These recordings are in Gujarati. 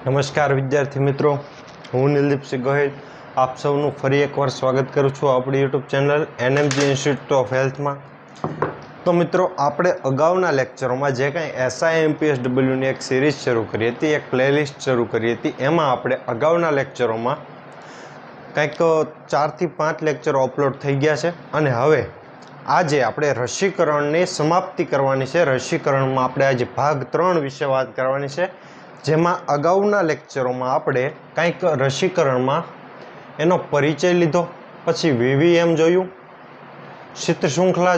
નમસ્કાર વિદ્યાર્થી મિત્રો, હું નિલદીપસિંહ ગોહિલ આપ સૌનું ફરી એકવાર સ્વાગત કરું છું આપણી યુટ્યુબ ચેનલ એનએમજી ઇન્સ્ટિટ્યૂટ ઓફ હેલ્થમાં. તો મિત્રો, આપણે અગાઉના લેક્ચરોમાં જે કંઈ SIMPSWની એક સિરીઝ શરૂ કરી હતી, એક પ્લેલિસ્ટ શરૂ કરી હતી, એમાં આપણે અગાઉના લેક્ચરોમાં કંઈક 4 થી 5 લેક્ચરો અપલોડ થઈ ગયા છે અને હવે આજે આપણે રસીકરણની સમાપ્તિ કરવાની છે. રસીકરણમાં આપણે આજે ભાગ 3 વિશે વાત કરવાની છે, જેમાં અગાઉના લેક્ચરોમાં આપણે કંઈક રસીકરણમાં એનો પરિચય લીધો, પછી VVM જોયું, શીત શૃંખલા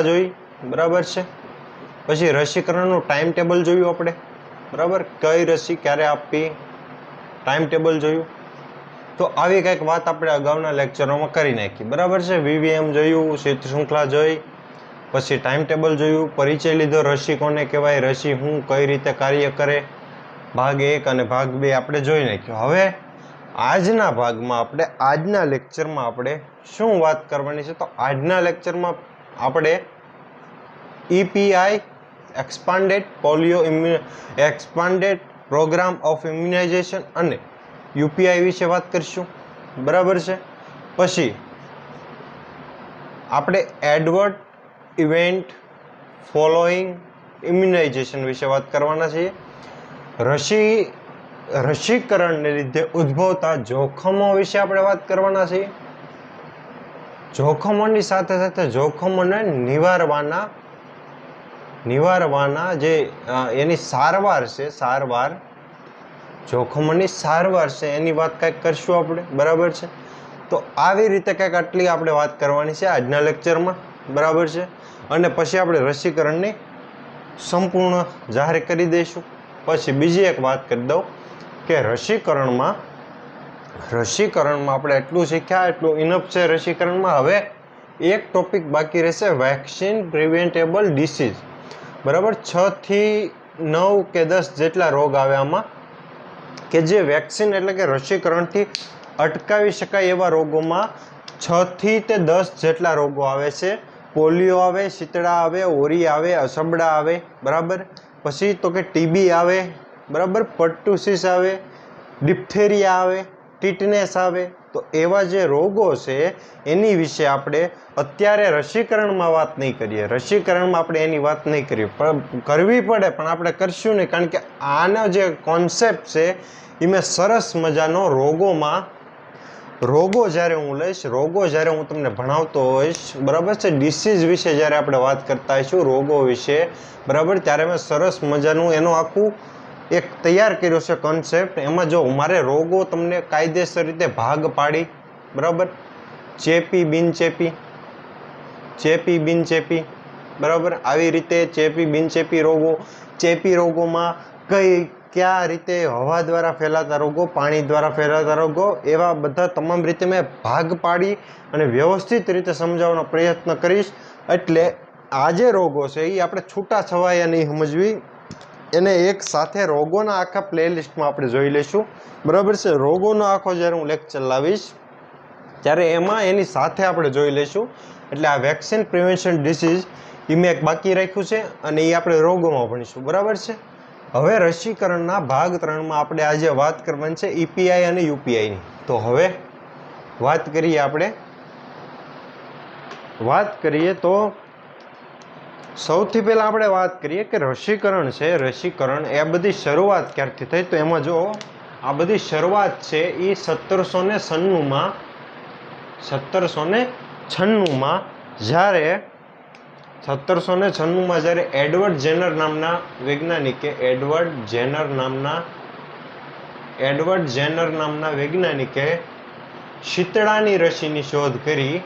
જોઈ, બરાબર છે. પછી રસીકરણનું ટાઈમ ટેબલ જોયું આપણે, બરાબર, કઈ રસી ક્યારે આપવી, ટાઈમ ટેબલ જોયું. તો આવી કંઈક વાત આપણે અગાઉના લેક્ચરોમાં કરી નાખી, બરાબર છે. VVM જોયું, શીત શૃંખલા જોઈ, પછી ટાઈમ ટેબલ જોયું, પરિચય લીધો, રસી કોને કહેવાય, રસી શું કઈ રીતે કાર્ય કરે, ભાગ 1 અને ભાગ 2 આપણે જોઈ નાખ્યો. હવે આજના ભાગમાં આપણે આજના લેક્ચરમાં આપણે શું વાત કરવાની છે? તો આજના લેક્ચરમાં આપણે EPI expanded programme of immunisation અને UPI વિશે વાત કરીશું, બરાબર છે. પછી આપણે એડવર્ટ ઇવેન્ટ ફોલોઈંગ ઇમ્યુનાઇઝેશન વિશે વાત કરવાના છીએ. રસીકરણને લીધે ઉદ્ભવતા જોખમો વિશે આપણે વાત કરવાના છીએ. જોખમોની સાથે સાથે જોખમોને નિવારવાના જે એની સારવાર છે, જોખમોની સારવાર છે એની વાત કંઈક કરશું આપણે, બરાબર છે. તો આવી રીતે કંઈક આટલી આપણે વાત કરવાની છે આજના લેક્ચરમાં, બરાબર છે. અને પછી આપણે રસીકરણની સંપૂર્ણ જાહેર કરી દઈશું. પછી બીજી એક વાત કરી દઉં કે રસીકરણમાં આપણે એટલું શીખ્યા, એટલું ઇનફ છે રસીકરણમાં. હવે એક ટોપિક બાકી રહેશે, વેક્સિન પ્રિવેન્ટેબલ ડિસીઝ, બરાબર. 6 થી 9 કે 10 જેટલા રોગ આવે આમાં, કે જે વેક્સિન એટલે કે રસીકરણથી અટકાવી શકાય એવા રોગોમાં 6 થી 10 જેટલા રોગો આવે છે. પોલિયો આવે, શીતળા આવે, ઓરી આવે, અસબડા આવે, બરાબર. પછી તો કે TB આવે, બરાબર, પર્ટુસિસ આવે, ડિપ્થેરિયા આવે, ટીટનેસ આવે. તો એવા જે રોગો છે એની વિશે આપણે અત્યારે રસીકરણમાં વાત નહીં કરીએ. રસીકરણમાં આપણે એની વાત નહીં કરીએ, પણ કરવી પડે, પણ આપણે કરશું નહીં, કારણ કે આનો જે કોન્સેપ્ટ છે એ મેં સરસ મજાનો રોગો જ્યારે હું લઈશ, જ્યારે હું તમને ભણાવતો હોઈશ, બરાબર છે, ડિસીઝ વિશે જ્યારે આપણે વાત કરતા હોઈશું, રોગો વિશે, બરાબર, ત્યારે મેં સરસ મજાનું એનું આખું એક તૈયાર કર્યો છે કોન્સેપ્ટ. એમાં જો મારે રોગો તમને કાયદેસર રીતે ભાગ પાડી, બરાબર, ચેપી બિનચેપી, બરાબર, આવી રીતે ચેપી રોગોમાં કયા રીતે હવા દ્વારા ફેલાતા રોગો, પાણી દ્વારા ફેલાતા રોગો, એવા બધા તમામ રીતે મેં ભાગ પાડી અને વ્યવસ્થિત રીતે સમજાવવાનો પ્રયત્ન કરીશ. એટલે આ જે રોગો છે એ આપણે છૂટા છવાયા નહીં સમજવી, એને એક સાથે રોગોના આખા પ્લેલિસ્ટમાં આપણે જોઈ લઈશું, બરાબર છે. રોગોનો આખો જ્યારે હું લેક્ચર લાવીશ ત્યારે એમાં એની સાથે આપણે જોઈ લઈશું. એટલે આ વેક્સિન પ્રિવેન્શન ડિસીઝ એ મેં એક બાકી રાખ્યું છે અને એ આપણે રોગોમાં ભણીશું, બરાબર છે. હવે રસીકરણના ભાગ 3માં આપણે આજે વાત કરવાની છે EPI અને UPIની. તો હવે વાત કરીએ તો સૌથી પહેલા આપણે વાત કરીએ કે રસીકરણ એ બધી શરૂઆત ક્યારથી થઈ? તો એમાં જો આ બધી શરૂઆત છે એ 1796માં જ્યારે એડવર્ડ જેનર નામના વૈજ્ઞાનિકે શીતળાની રસીની શોધ કરી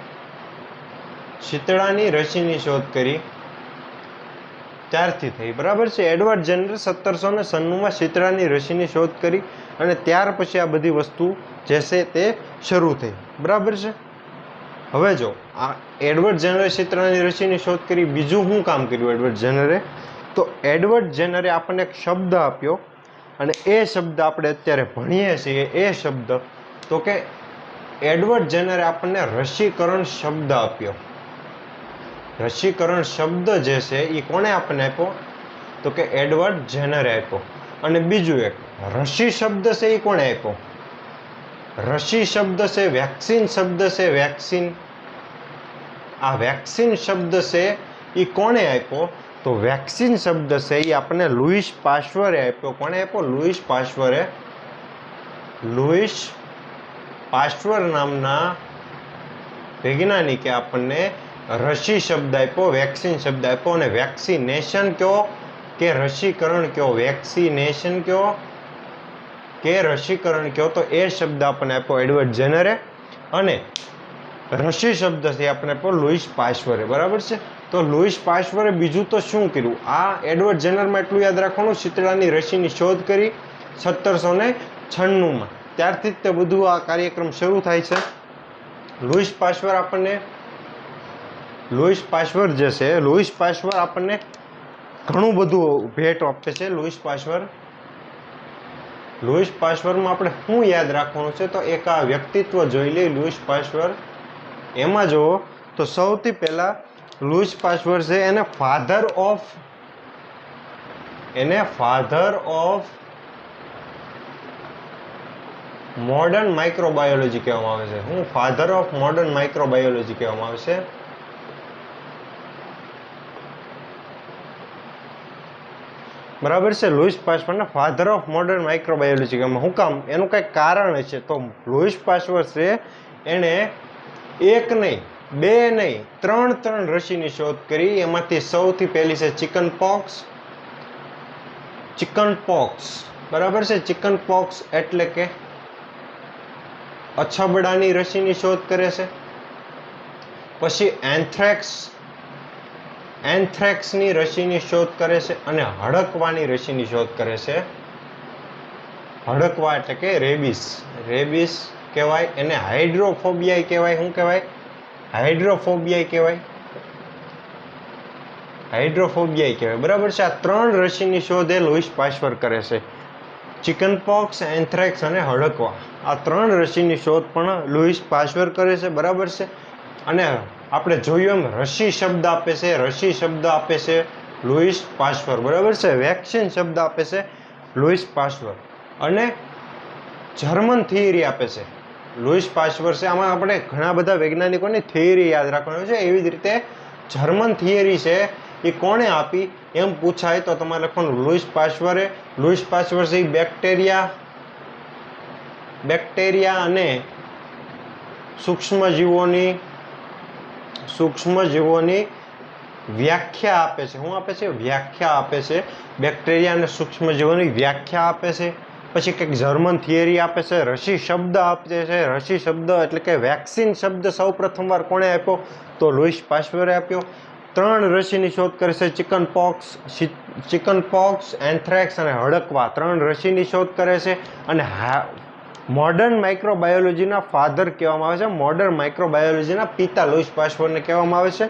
ત્યારથી થઈ, બરાબર છે. એડવર્ડ જેનર 1796માં શીતળાની રસીની શોધ કરી અને ત્યાર પછી આ બધી વસ્તુ જે છે તે શરૂ થઈ, બરાબર છે. હવે જો આ એડવર્ડ જેનરે શીતળાની રસીની શોધ કરી, બીજું શું કામ કર્યું એડવર્ડ જેનરે? તો એડવર્ડ જેનરે આપણને એક શબ્દ આપ્યો અને એ શબ્દ આપણે અત્યારે ભણીએ છીએ. એ શબ્દ તો કે એડવર્ડ જેનરે આપણને રસીકરણ શબ્દ આપ્યો. રસીકરણ શબ્દ જે છે એ કોણે આપણને આપ્યો? તો કે એડવર્ડ જેનરે આપ્યો. અને બીજું એક રસી શબ્દ છે એ કોણે આપ્યો? રસી શબ્દ છે, વેક્સિન શબ્દ છે, વેક્સિન, આ વેક્સિન શબ્દ છે એ કોણે આપ્યો? તો વેક્સિન શબ્દ છે એ આપણને લુઈસ પાશ્ચરે આપ્યો. કોણે આપ્યો? લુઈસ પાશ્ચરે. લુઈસ પાશ્ચર નામના વૈજ્ઞાનિકે આપણને રસી શબ્દ આપ્યો, વેક્સિન શબ્દ આપ્યો. અને વેક્સિનેશન કયો કે રસીકરણ કયો? વેક્સિનેશન કયો કે રસીકરણ કયો? તો એ શબ્દ આપણને આપ્યો એડવર્ડ જેનરે. અને રસી શબ્દ છે આપણે આપ્યો લુઈસ પાશ્ચરે. બરાબર છે. તો લુઈસ પાશ્ચરે બીજું તો શું કર્યું? આ એડવર્ડ જેનરમાં એટલું યાદ રાખવાનું, શીતળાની રસીની શોધ કરી 1796માં. ત્યારથી જ તે બધું આ કાર્યક્રમ શરૂ થાય છે. લુઈસ પાશ્ચર આપણને, લુઈસ પાશ્ચર જે છે, લુઈસ પાશ્ચર આપણને ઘણું બધું ભેટ આપે છે. લુઈસ પાશ્ચર, લુઈસ પાશ્ચરમાં આપણે શું યાદ રાખવાનું છે? તો એક આ વ્યક્તિત્વ જોઈ લઈએ લુઈસ પાશ્ચર. એમાં જુઓ તો સૌથી પહેલા લુઈસ પાશ્ચર છે એને ફાધર ઓફ મોડર્ન માઇક્રોબાયોલોજી કહેવામાં આવે છે. હું ફાધર ઓફ મોડર્ન માઇક્રોબાયોલોજી કહેવામાં આવે છે. બરાબર છે. લુઈસ પાશ્ચરને ફાધર ઓફ મોડર્ન માઇક્રોબાયોલોજી કહેવામાં. શું કામ? એનું કંઈક કારણ છે. તો લુઈસ પાશ્ચર છે એણે એક નહીં, બે નહીં, ત્રણ રસીની શોધ કરી. એમાંથી સૌથી પહેલી છે ચિકન પોક્સ. બરાબર છે. ચિકન પોક્સ એટલે કે અછબડાની રસીની શોધ કરે છે. પછી એન્થ્રેક્સની રસીની શોધ કરે છે. અને હડકવાની રસીની શોધ કરે છે. હડકવા એટલે કે રેબિસ કહેવાય. એને હાઇડ્રોફોબિયા કહેવાય. શું કહેવાય? હાઇડ્રોફોબિયા કહેવાય. બરાબર છે. આ 3 રસીની શોધ એ લુઈસ પાશ્ચર કરે છે. ચિકન પોક્સ, એન્થ્રેક્સ અને હડકવા, આ 3 રસીની શોધ પણ લુઈસ પાશ્ચર કરે છે. બરાબર છે. અને આપણે જોયું એમ રસી શબ્દ આપે છે લુઈસ પાશ્ચર. બરાબર છે. વેક્સિન શબ્દ આપે છે લુઈસ પાશ્ચર. અને જર્મન થિયરી આપે છે લુઈસ પાશ્ચર છે. આમાં આપણે ઘણા બધા વૈજ્ઞાનિકોની થિયરી યાદ રાખવાની છે. એવી જ રીતે જર્મન થિયરી છે એ કોણે આપી એમ પૂછાય તો તમારે લખવાનું લુઈસ પાશ્ચરે. લુઈસ પાશ્ચર છે બેક્ટેરિયા અને સૂક્ષ્મજીવોની વ્યાખ્યા આપે છે. શું આપે છે? વ્યાખ્યા આપે છે. બેક્ટેરિયા અને સૂક્ષ્મજીવોની વ્યાખ્યા આપે છે. પછી કંઈક જર્મન થિયરી આપે છે. રસી શબ્દ આપે છે. રસી શબ્દ એટલે કે વેક્સિન શબ્દ સૌ પ્રથમવાર કોણે આપ્યો? તો લુઈસ પાશ્ચરે આપ્યો. 3 રસીની શોધ કરે છે. ચિકન પોક્સ, એન્થ્રેક્સ અને હડકવા, 3 રસીની શોધ કરે છે. અને મોડર્ન માઇક્રોબાયોલોજીના ફાધર કહેવામાં આવે છે. મોડર્ન માઇક્રોબાયોલોજીના પિતા લુઈસ પાશ્ચરને કહેવામાં આવે છે.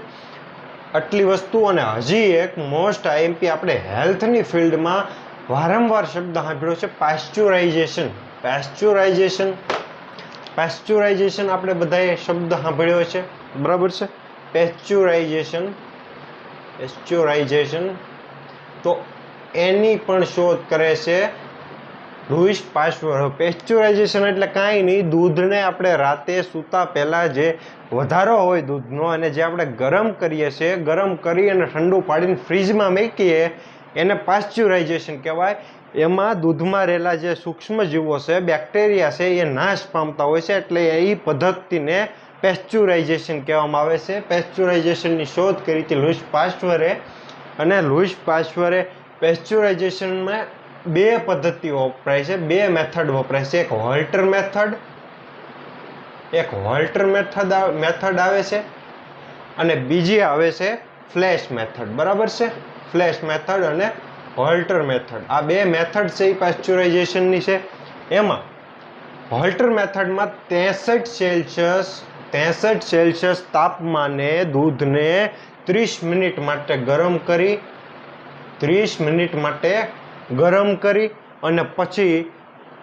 આટલી વસ્તુ. અને હજી એક મોસ્ટ આઈએમપી આપણે હેલ્થની ફિલ્ડમાં વારંવાર શબ્દ સાંભળ્યો છે, પેસ્ચ્યુરાઇઝેશન. આપણે બધાએ શબ્દ સાંભળ્યો છે. બરાબર છે. પેસ્ચ્યુરાઇઝેશન. તો એની પણ શોધ કરે છે લુઈસ પાશ્ચર. પેસ્ચ્યુરાઇઝેશન એટલે કાંઈ નહીં, દૂધને આપણે રાતે સૂતા પહેલાં જે વધારો હોય દૂધનો અને જે આપણે ગરમ કરીએ છીએ, ગરમ કરી અને ઠંડુ પાડીને ફ્રીજમાં મૂકીએ એને પાશ્ચ્યુરાઇઝેશન કહેવાય. એમાં દૂધમાં રહેલા જે સૂક્ષ્મજીવો છે, બેક્ટેરિયા છે, એ નાશ પામતા હોય છે. એટલે એ પદ્ધતિને પેસ્ચ્યુરાઇઝેશન કહેવામાં આવે છે. પેસ્ચ્યુરાઇઝેશનની શોધ કરી હતી લુઈસ પાશ્ચરે. અને લુઈસ પાશ્ચરે પેસ્ચ્યુરાઇઝેશનમાં 2 પદ્ધતિઓ વપરાય છે, 2 મેથડ વપરાય છે. એક હોલ્ટર મેથડ આવે છે અને બીજી આવે છે ફ્લેશ મેથડ. બરાબર છે. ફ્લેશ મેથડ અને હોલ્ટર મેથડ, આ 2 મેથડ છે એ પેસ્ચ્યુરાઇઝેશનની છે. એમાં હોલ્ટર મેથડમાં 63 સેલ્સિયસ તાપમાને દૂધને 30 મિનિટ માટે ગરમ કરી અને પછી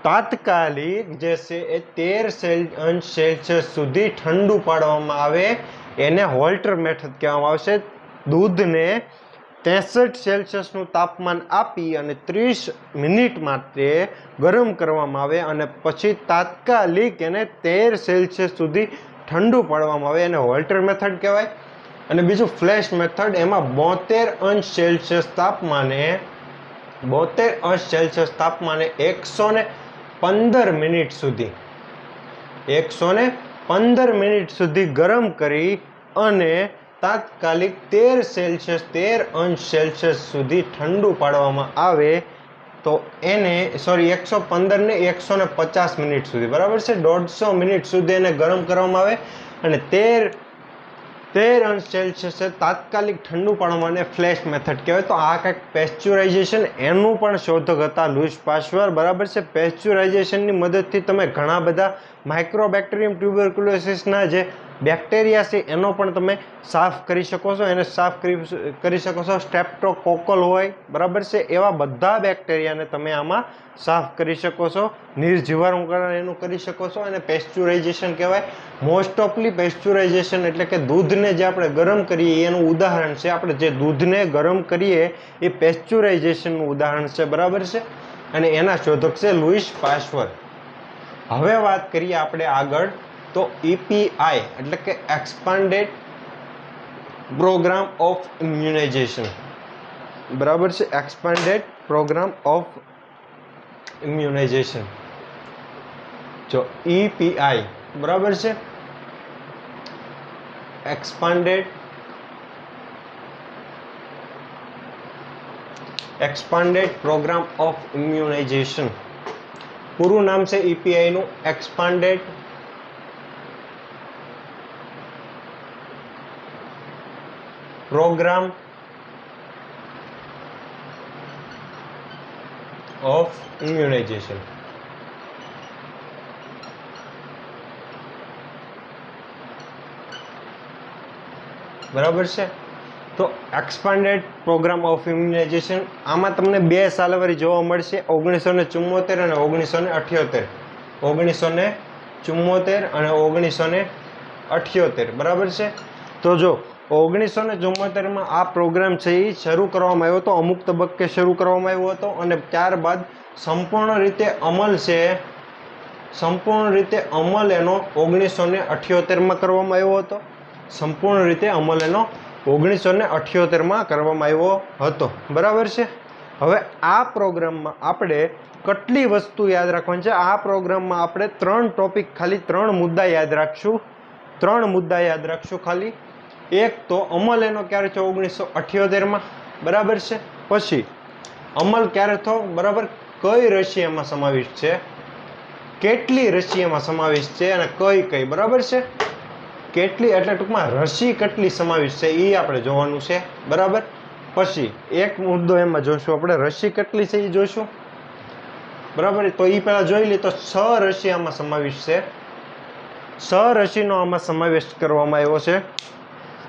તાત્કાલિક જે છે એ 13 સેલ્સિયસ સુધી ઠંડુ પાડવામાં આવે એને હોલ્ટર મેથડ કહેવામાં આવશે. દૂધને 63 સેલ્સિયસનું તાપમાન આપી અને 30 મિનિટ માટે ગરમ કરવામાં આવે અને પછી તાત્કાલિક એને 13 સેલ્સિયસ સુધી ઠંડુ પાડવામાં આવે. એને વોલ્ટર મેથડ કહેવાય. અને બીજું ફ્લેશ મેથડ, એમાં 72 અંશ સેલ્સિયસ તાપમાને 115 મિનિટ સુધી 115 મિનિટ સુધી ગરમ કરી અને તાત્કાલિક 13 અંશ સેલ્સિયસ સુધી ઠંડુ પાડવામાં આવે તો એને 115 ને 150 મિનિટ સુધી, બરાબર છે, 150 મિનિટ સુધી એને ગરમ કરવામાં આવે અને 13 અંશ સેલ્સિયસે તાત્કાલિક ઠંડુ પાડવામાં આવે. ફ્લેશ મેથડ કહેવાય. તો આ કંઈક પેસ્ચ્યુરાઇઝેશન, એનું પણ શોધક હતા લુઈસ પાસ્ચર, બરાબર છે. પેસ્ચ્યુરાઇઝેશનની મદદથી તમે ઘણા બધા માઇક્રોબેક્ટેરિયમ ટ્યુબરક્યુલોસિસના જે બેક્ટેરિયા છે એનો પણ તમે સાફ કરી શકો છો. એને સાફ કરી શકો છો. સ્ટ્રેપ્ટોકોકલ હોય, બરાબર છે, એવા બધા બેક્ટેરિયાને તમે આમાં સાફ કરી શકો છો. નિર્જીવાણુકરણ એનું કરી શકો છો. અને પેસ્ચ્યુરાઇઝેશન કહેવાય. મોસ્ટ ઓફલી પેસ્ચ્યુરાઇઝેશન એટલે કે દૂધને જે આપણે ગરમ કરીએ એનું ઉદાહરણ છે. આપણે જે દૂધને ગરમ કરીએ એ પેસ્ચ્યુરાઇઝેશનનું ઉદાહરણ છે, બરાબર છે. અને એના શોધક છે લુઈસ પાસ્ચર. હવે વાત કરીએ આપણે આગળ, તો EPI એટલે કે એક્સપાન્ડેડ પ્રોગ્રામ ઓફ ઇમ્યુનાઇઝેશન, બરાબર છે. એક્સપાન્ડેડ પ્રોગ્રામ ઓફ ઇમ્યુનાઇઝેશન, જો EPI, બરાબર છે. એક્સપાન્ડેડ પ્રોગ્રામ ઓફ ઇમ્યુનાઇઝેશન, પૂરું નામ છે EPI નું એક્સપાન્ડેડ પ્રોગ્રામ ઓફ ઇમ્યુનાઇઝેશન. બરાબર છે. તો એક્સપાન્ડેડ પ્રોગ્રામ ઓફ ઇમ્યુનાઇઝેશન, આમાં તમને બે સાલવારી જોવા મળશે, 1974 અને 1978. 1974 અને 1978, બરાબર છે. તો જો 1974માં આ પ્રોગ્રામ છે એ શરૂ કરવામાં આવ્યો હતો, અમુક તબક્કે શરૂ કરવામાં આવ્યો હતો અને ત્યારબાદ સંપૂર્ણ રીતે અમલ એનો 1978માં કરવામાં આવ્યો હતો. સંપૂર્ણ રીતે અમલ એનો 1978માં કરવામાં આવ્યો હતો, બરાબર છે. હવે આ પ્રોગ્રામમાં આપણે કેટલી વસ્તુ યાદ રાખવાની છે? આ પ્રોગ્રામમાં આપણે 3 ટોપિક, ખાલી 3 મુદ્દા યાદ રાખશું. 3 મુદ્દા યાદ રાખશું ખાલી. એક તો અમલ એનો ક્યારે થયો? 1978માં, બરાબર છે. પછી અમલ ક્યારે થયો, બરાબર, કઈ રસી એમાં સમાવિષ્ટ છે, કેટલી રસી એમાં સમાવિષ્ટ છે અને કઈ, બરાબર છે. કેટલી એટલે ટૂંકમાં રસી કેટલી સમાવિષ્ટ છે એ આપણે જોવાનું છે, બરાબર. પછી એક મુદ્દો એમાં જોઈશું આપણે, રસી કેટલી છે એ જોઈશું, બરાબર. તો એ પહેલા જોઈ લઈએ તો 6 રસી આમાં સમાવિષ્ટ છે. 6 રસીનો આમાં સમાવેશ કરવામાં આવ્યો છે.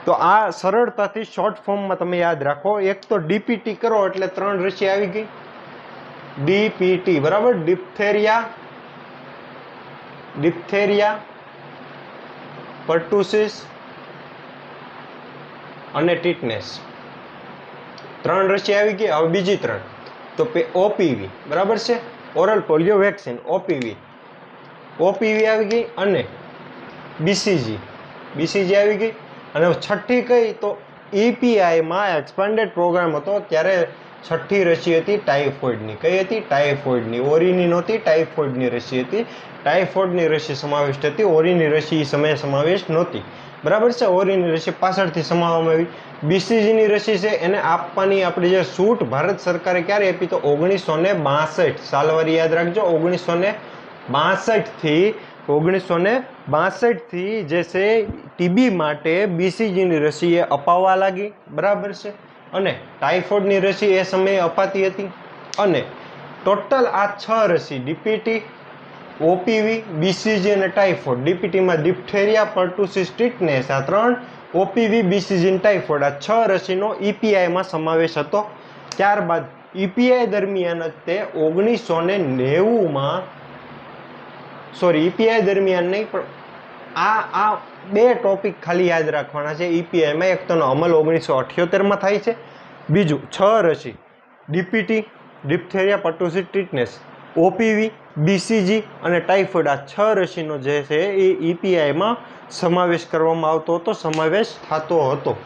તો આ સરળતાથી શોર્ટ ફોર્મમાં તમે યાદ રાખો. એક તો ડીપીટી કરો એટલે 3 રસી આવી ગઈ. ડીપીટી, બરાબર. ડિપ્થેરિયા, પર્ટુસિસ અને ટીટનેસ. 3 રસી આવી ગઈ. હવે બીજી 3 તો ઓપીવી, બરાબર છે, ઓરલ પોલિયો વેક્સિન, ઓપીવી આવી ગઈ અને બીસીજી આવી ગઈ. અને છઠ્ઠી કઈ? તો EPIમાં એક્સપાન્ડેડ પ્રોગ્રામ હતો ત્યારે છઠ્ઠી રસી હતી ટાઇફોઇડની. કઈ હતી? ટાઇફોઇડની. ઓરીની નહોતી, ટાઇફોઇડની રસી હતી. ટાઇફોઇડની રસી સમાવિષ્ટ હતી, ઓરીની રસી એ સમયે સમાવિષ્ટ નહોતી, બરાબર છે. ઓરીની રસી પાછળથી સમાવવામાં આવી. બીસીજીની રસી છે એને આપવાની આપણી જે છૂટ ભારત સરકારે ક્યારે આપી? તો 1962. સાલવારી યાદ રાખજો. 1962થી જે છે ટીબી માટે બીસીજીની રસી એ અપાવવા લાગી, બરાબર છે. અને ટાઇફોઇડની રસી એ સમયે અપાતી હતી. અને ટોટલ આ 6 રસી, ડીપીટી, ઓપીવી, બીસીજી અને ટાઇફોઇડ. ડીપીટીમાં ડિપ્થેરિયા, પર્ટુસિસ, ટીટનેસ, આ 3, ઓપીવી, બીસીજી અને ટાઇફોઇડ, આ 6 રસીનો EPIમાં સમાવેશ હતો. ત્યારબાદ EPI દરમિયાન તે 1990માં, EPI દરમિયાન નહીં, પણ આ 2 ટોપિક ખાલી યાદ રાખવાના છે EPIમાં. એક તો અમલ 1978માં થાય છે બીજું 6 રસી DPT, diphtheria પર્ટુસિસ tetanus, OPV, BCG અને ટાઇફોઇડ, આ 6 રસીનો જે છે એ ઈપીઆઈમાં સમાવેશ કરવામાં આવતો હતો, સમાવેશ થતો હતો.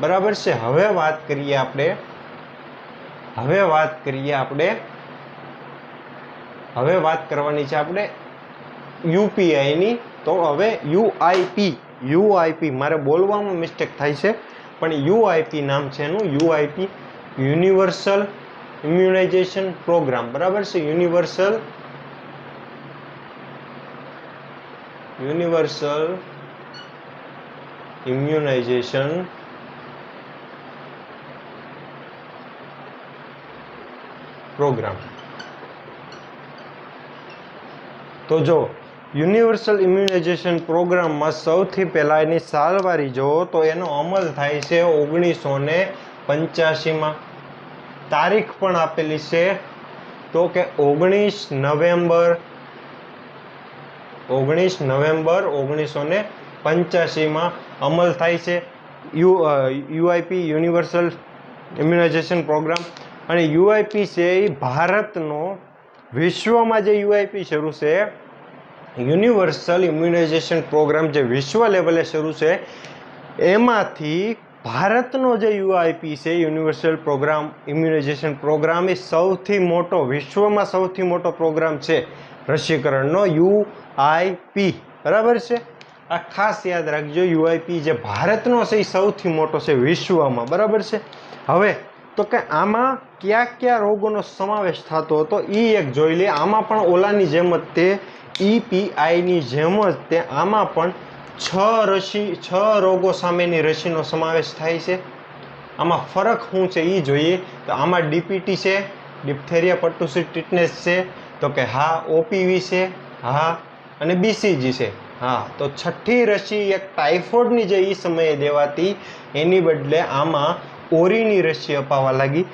બરાબર છે. હવે વાત કરીએ આપણે હવે વાત કરવાની છે આપણે યુપીઆઈની. તો હવે યુઆઈપી મારે બોલવામાં મિસ્ટેક થાય છે, પણ યુઆઈપી નામ છે એનું, યુઆઈપી યુનિવર્સલ ઇમ્યુનાઇઝેશન પ્રોગ્રામ. બરાબર છે. Universal immunisation programme. તો જો યુનિવર્સલ ઇમ્યુનાઇઝેશન પ્રોગ્રામમાં સૌથી પહેલાં એની સાલવારી જુઓ તો એનો અમલ થાય છે 1985માં. તારીખ પણ આપેલી છે તો કે 19 નવેમ્બર 1985માં અમલ થાય છે યુઆઈપી યુનિવર્સલ ઇમ્યુનાઇઝેશન પ્રોગ્રામ. અને યુઆઈપી છે એ ભારતનો વિશ્વમાં જે યુઆઈપી શરૂ છે, યુનિવર્સલ ઇમ્યુનાઇઝેશન પ્રોગ્રામ જે વિશ્વ લેવલે શરૂ છે, એમાંથી ભારતનો જે યુઆઈપી છે યુનિવર્સલ પ્રોગ્રામ ઇમ્યુનાઇઝેશન પ્રોગ્રામ એ સૌથી મોટો, વિશ્વમાં સૌથી મોટો પ્રોગ્રામ છે રસીકરણનો, યુઆઈપી. બરાબર છે. આ ખાસ યાદ રાખજો, યુઆઈપી જે ભારતનો છે એ સૌથી મોટો છે વિશ્વમાં. બરાબર છે. હવે તો કે આમાં કયા કયા રોગોનો સમાવેશ થતો હતો એ એક જોઈ લે. આમાં પણ ઓલાની જેમ જ તે ઈપીઆઈની જેમ જ તે આમાં પણ 6 રોગો સામેની રસીનો સમાવેશ થાય છે. આમાં ફરક શું છે એ જોઈએ. તો આમાં ડીપીટી છે, ડિપ્થેરિયા પર્ટુસિસ ટીટનેસ છે, તો કે હા. ઓપીવી છે, હા. અને બીસીજી છે, હા. તો 6ઠી રસી એક ટાઇફોઇડની જે એ સમયે દેવાતી, એની બદલે આમાં ઓરીની રસી અપાવવા લાગી.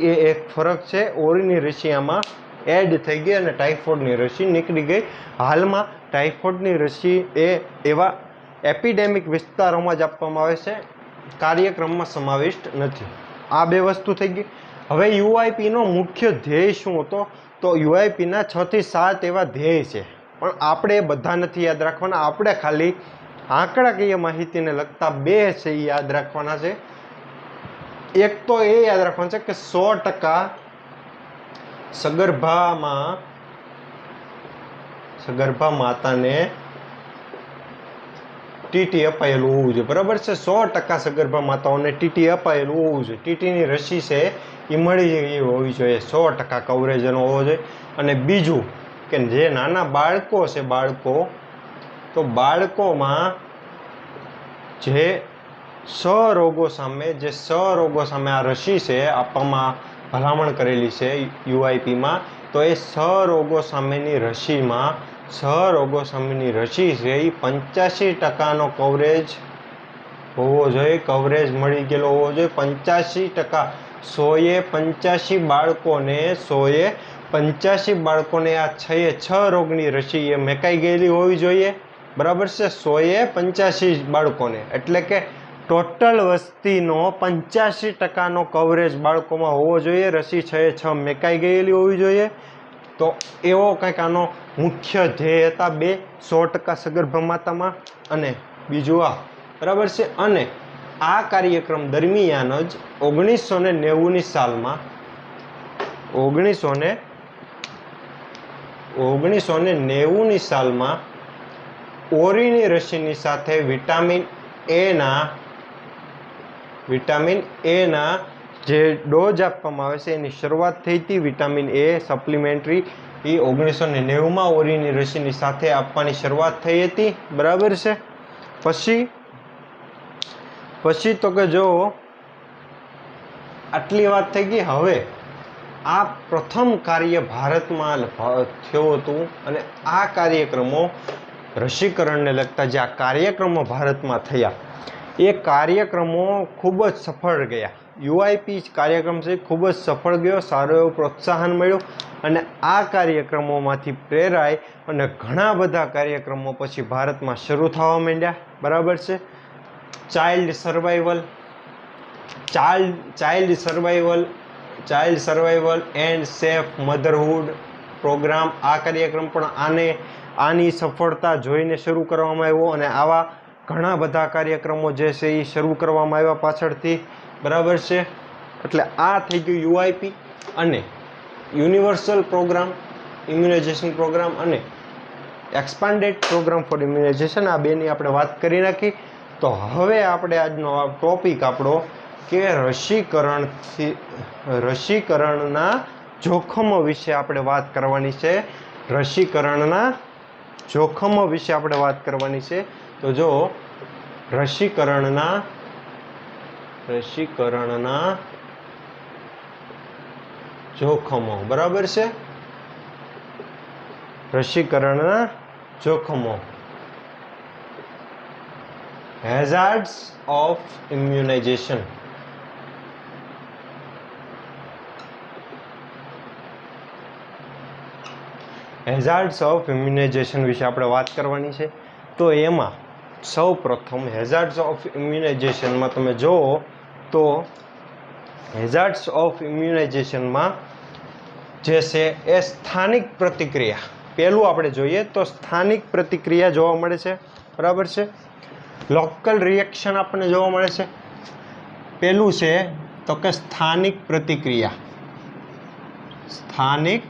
એ એક ફરક છે. ઓરીની રસી આમાં એડ થઈ ગઈ અને ટાઇફોઇડની રસી નીકળી ગઈ. હાલમાં ટાઇફોઇડની રસી એ એવા એપિડેમિક વિસ્તારોમાં જ આપવામાં આવે છે, કાર્યક્રમમાં સમાવિષ્ટ નથી. આ બે વસ્તુ થઈ ગઈ. હવે યુઆઈપીનો મુખ્ય ધ્યેય શું હતો? તો યુઆઈપીના 6 થી 7 એવા ધ્યેય છે, પણ આપણે બધા નથી યાદ રાખવાના. આપણે ખાલી આંકડાકીય માહિતીને લગતા 2 છે એ યાદ રાખવાના છે. એક તો એ યાદ રાખવાનું છે કે 100% સગર્ભા માતાને ટીટી અપાયેલું હોવું જોઈએ. બરાબર છે. 100% સગર્ભા માતાઓને ટીટી અપાયેલું હોવું જોઈએ. ટીટીની રસી છે એ મળી એવી હોવી જોઈએ. 100% કવરેજ એનો હોવો જોઈએ. અને બીજું કે જે નાના બાળકો છે, તો બાળકોમાં જે 6 રોગો સામે આ રસી છે આપવામાં ભલામણ કરેલી છે યુઆઈપીમાં, તો એ 6 રોગો સામેની રસીમાં 6 રોગો સામેની રસી છે એ 85%નો કવરેજ હોવો જોઈએ. કવરેજ મળી ગયેલો હોવો જોઈએ 85%. 185 બાળકોને આ 6 રોગની રસી એ મેકાઈ ગયેલી હોવી જોઈએ. બરાબર છે. 185 બાળકોને, એટલે કે ટોટલ વસ્તીનો 85%નો કવરેજ બાળકોમાં હોવો જોઈએ. રસી 6 મેકાઈ ગયેલી હોવી જોઈએ. તો એવો કંઈક આનો મુખ્ય ધ્યેય હતા. 100% સગર્ભા માતામાં અને બીજું આ. બરાબર છે. અને આ કાર્યક્રમ દરમિયાન જ 1990ની સાલમાં 1990ની સાલમાં ઓરીની રસીની સાથે વિટામિન એના જે ડોઝ આપવામાં આવે છે એની શરૂઆત થઈ હતી. વિટામિન એ સપ્લિમેન્ટરી એ 1990માં ઓરીની રસીની સાથે આપવાની શરૂઆત થઈ હતી. બરાબર છે. પછી તો કે જો આટલી વાત થઈ ગઈ. હવે આ પ્રથમ કાર્ય ભારતમાં થયું હતું અને આ કાર્યક્રમો રસીકરણને લગતા જે આ કાર્યક્રમો ભારતમાં થયા એ કાર્યક્રમો ખૂબ જ સફળ ગયા. યુઆઈપી કાર્યક્રમ છે ખૂબ જ સફળ ગયો, સારું એવું પ્રોત્સાહન મળ્યું અને આ કાર્યક્રમોમાંથી પ્રેરાય અને ઘણા બધા કાર્યક્રમો પછી ભારતમાં શરૂ થવા માંડ્યા. બરાબર છે. Child survival, child survival and safe motherhood programme. આ કાર્યક્રમ પણ આની સફળતા જોઈને શરૂ કરવામાં આવ્યો અને આવા ઘણા બધા કાર્યક્રમો જે છે એ શરૂ કરવામાં આવ્યા પાછળથી. બરાબર છે. એટલે આ થઈ ગયું યુઆઈપી અને યુનિવર્સલ પ્રોગ્રામ ઇમ્યુનાઇઝેશન પ્રોગ્રામ અને એક્સપાન્ડેડ પ્રોગ્રામ ફોર ઇમ્યુનાઇઝેશન. આ બેની આપણે વાત કરી નાખી. તો હવે આપણે આજનો ટોપિક આપણો કે રસીકરણના જોખમો વિશે આપણે વાત કરવાની છે. રસીકરણના જોખમો વિશે આપણે વાત કરવાની છે. તો જો રસીકરણના જોખમો. બરાબર છે. રસીકરણના જોખમો. હેઝાર્ડ્સ ઓફ ઇમ્યુનાઇઝેશન. હેઝાર્ડ્સ ઓફ ઇમ્યુનાઇઝેશન વિશે આપણે વાત કરવાની છે. તો એમાં સૌ પ્રથમ હેઝાર્ડ્સ ઓફ ઇમ્યુનાઇઝેશનમાં તમે જુઓ તો હેઝાર્ડ્સ ઓફ ઇમ્યુનાઇઝેશનમાં જે છે એ સ્થાનિક પ્રતિક્રિયા. પહેલું આપણે જોઈએ તો સ્થાનિક પ્રતિક્રિયા જોવા મળે છે. બરાબર છે. લોકલ રિએક્શન આપણને જોવા મળે છે. પહેલું છે તો કે સ્થાનિક પ્રતિક્રિયા. સ્થાનિક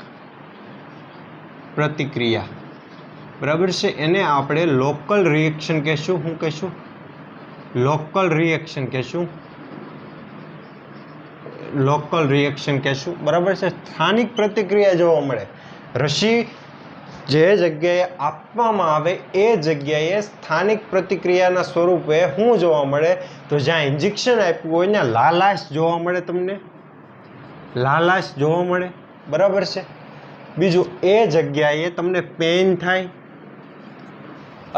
પ્રતિક્રિયા. બરાબર છે. એને આપણે લોકલ રિએક્શન કહેશું. શું કહેશું? લોકલ રિએક્શન કહેશું. લોકલ રિએક્શન કહેશું. બરાબર છે. સ્થાનિક પ્રતિક્રિયા જોવા મળે. રસી જે જગ્યાએ આપવામાં આવે એ જગ્યાએ સ્થાનિક પ્રતિક્રિયાના સ્વરૂપે શું જોવા મળે? તો જ્યાં ઇન્જેક્શન આપ્યું હોય ત્યાં લાલાશ જોવા મળે. તમને લાલાશ જોવા મળે. બરાબર છે. બીજું એ જગ્યાએ તમને પેઇન થાય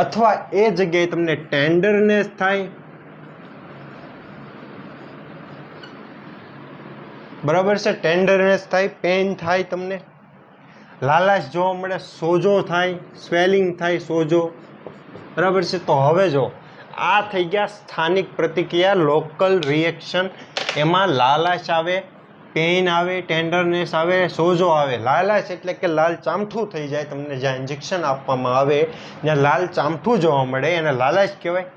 અથવા એ જગ્યાએ તમને ટેન્ડરનેસ થાય. બરાબર છે. ટેન્ડરનેસ થાય, પેઇન થાય, તમને લાલાશ જોવા મળે, સોજો થાય, સ્વેલિંગ થાય, સોજો. બરાબર છે. તો હવે જો આ થઈ ગયા સ્થાનિક પ્રતિક્રિયા, લોકલ રિએક્શન. એમાં લાલાશ આવે, પેઇન આવે, ટેન્ડરનેસ આવે, સોજો આવે. લાલાશ એટલે કે લાલ ચામઠું થઈ જાય. તમને જ્યાં ઇન્જેક્શન આપવામાં આવે ત્યાં લાલ ચામઠું જોવા મળે એને લાલાશ કહેવાય.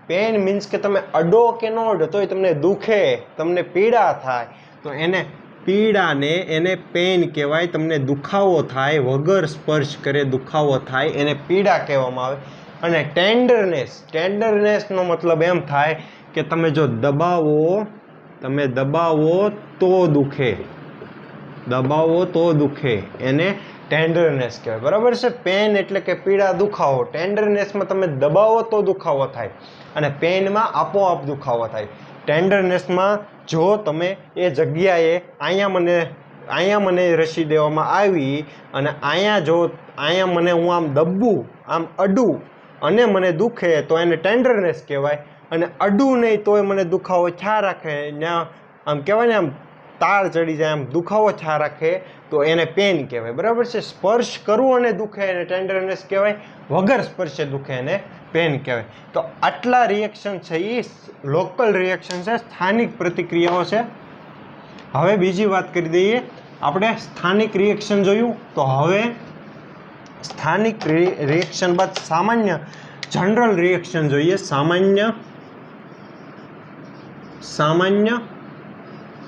પેઇન મીન્સ કે તમે અડો કે ન અડો તોય તમને દુખે, તમને પીડા થાય, તો એને પીડાને એને પેઇન કહેવાય. તમને દુખાવો થાય, વગર સ્પર્શ કરે દુખાવો થાય, એને પીડા કહેવામાં આવે. અને ટેન્ડરનેસનો મતલબ એમ થાય કે તમે જો દબાવો તો દુખે. દબાવો તો દુખે, એને ટેન્ડરનેસ કહેવાય. બરાબર છે. પેન એટલે કે પીડા, દુખાવો. ટેન્ડરનેસમાં તમે દબાવો તો દુખાવો થાય અને પેઇનમાં આપોઆપ દુખાવો થાય. ટેન્ડરનેસમાં જો તમે એ જગ્યાએ અહીંયા મને રસી દેવામાં આવી અને અહીંયા મને હું આમ દબવું, આમ અડું અને મને દુખે તો એને ટેન્ડરનેસ કહેવાય. અને અડું નહીં તોય મને દુખાવો થયા રાખે, ત્યાં આમ કહેવાય ને આમ તાળ ચડી જાય, આમ દુખાવો થયા રાખે તો એને પેન કહેવાય. બરાબર છે. સ્પર્શ કરવું અને દુખે એને ટેન્ડરનેસ કહેવાય. વગર સ્પર્શે દુખે એને પેન કહેવાય. તો આટલા રિએક્શન છે એ લોકલ રિએક્શન છે, સ્થાનિક પ્રતિક્રિયાઓ છે. હવે બીજી વાત કરી દઈએ. આપણે સ્થાનિક રિએક્શન જોયું. તો હવે સ્થાનિક રિએક્શન બાદ સામાન્ય જનરલ રિએક્શન જોઈએ. સામાન્ય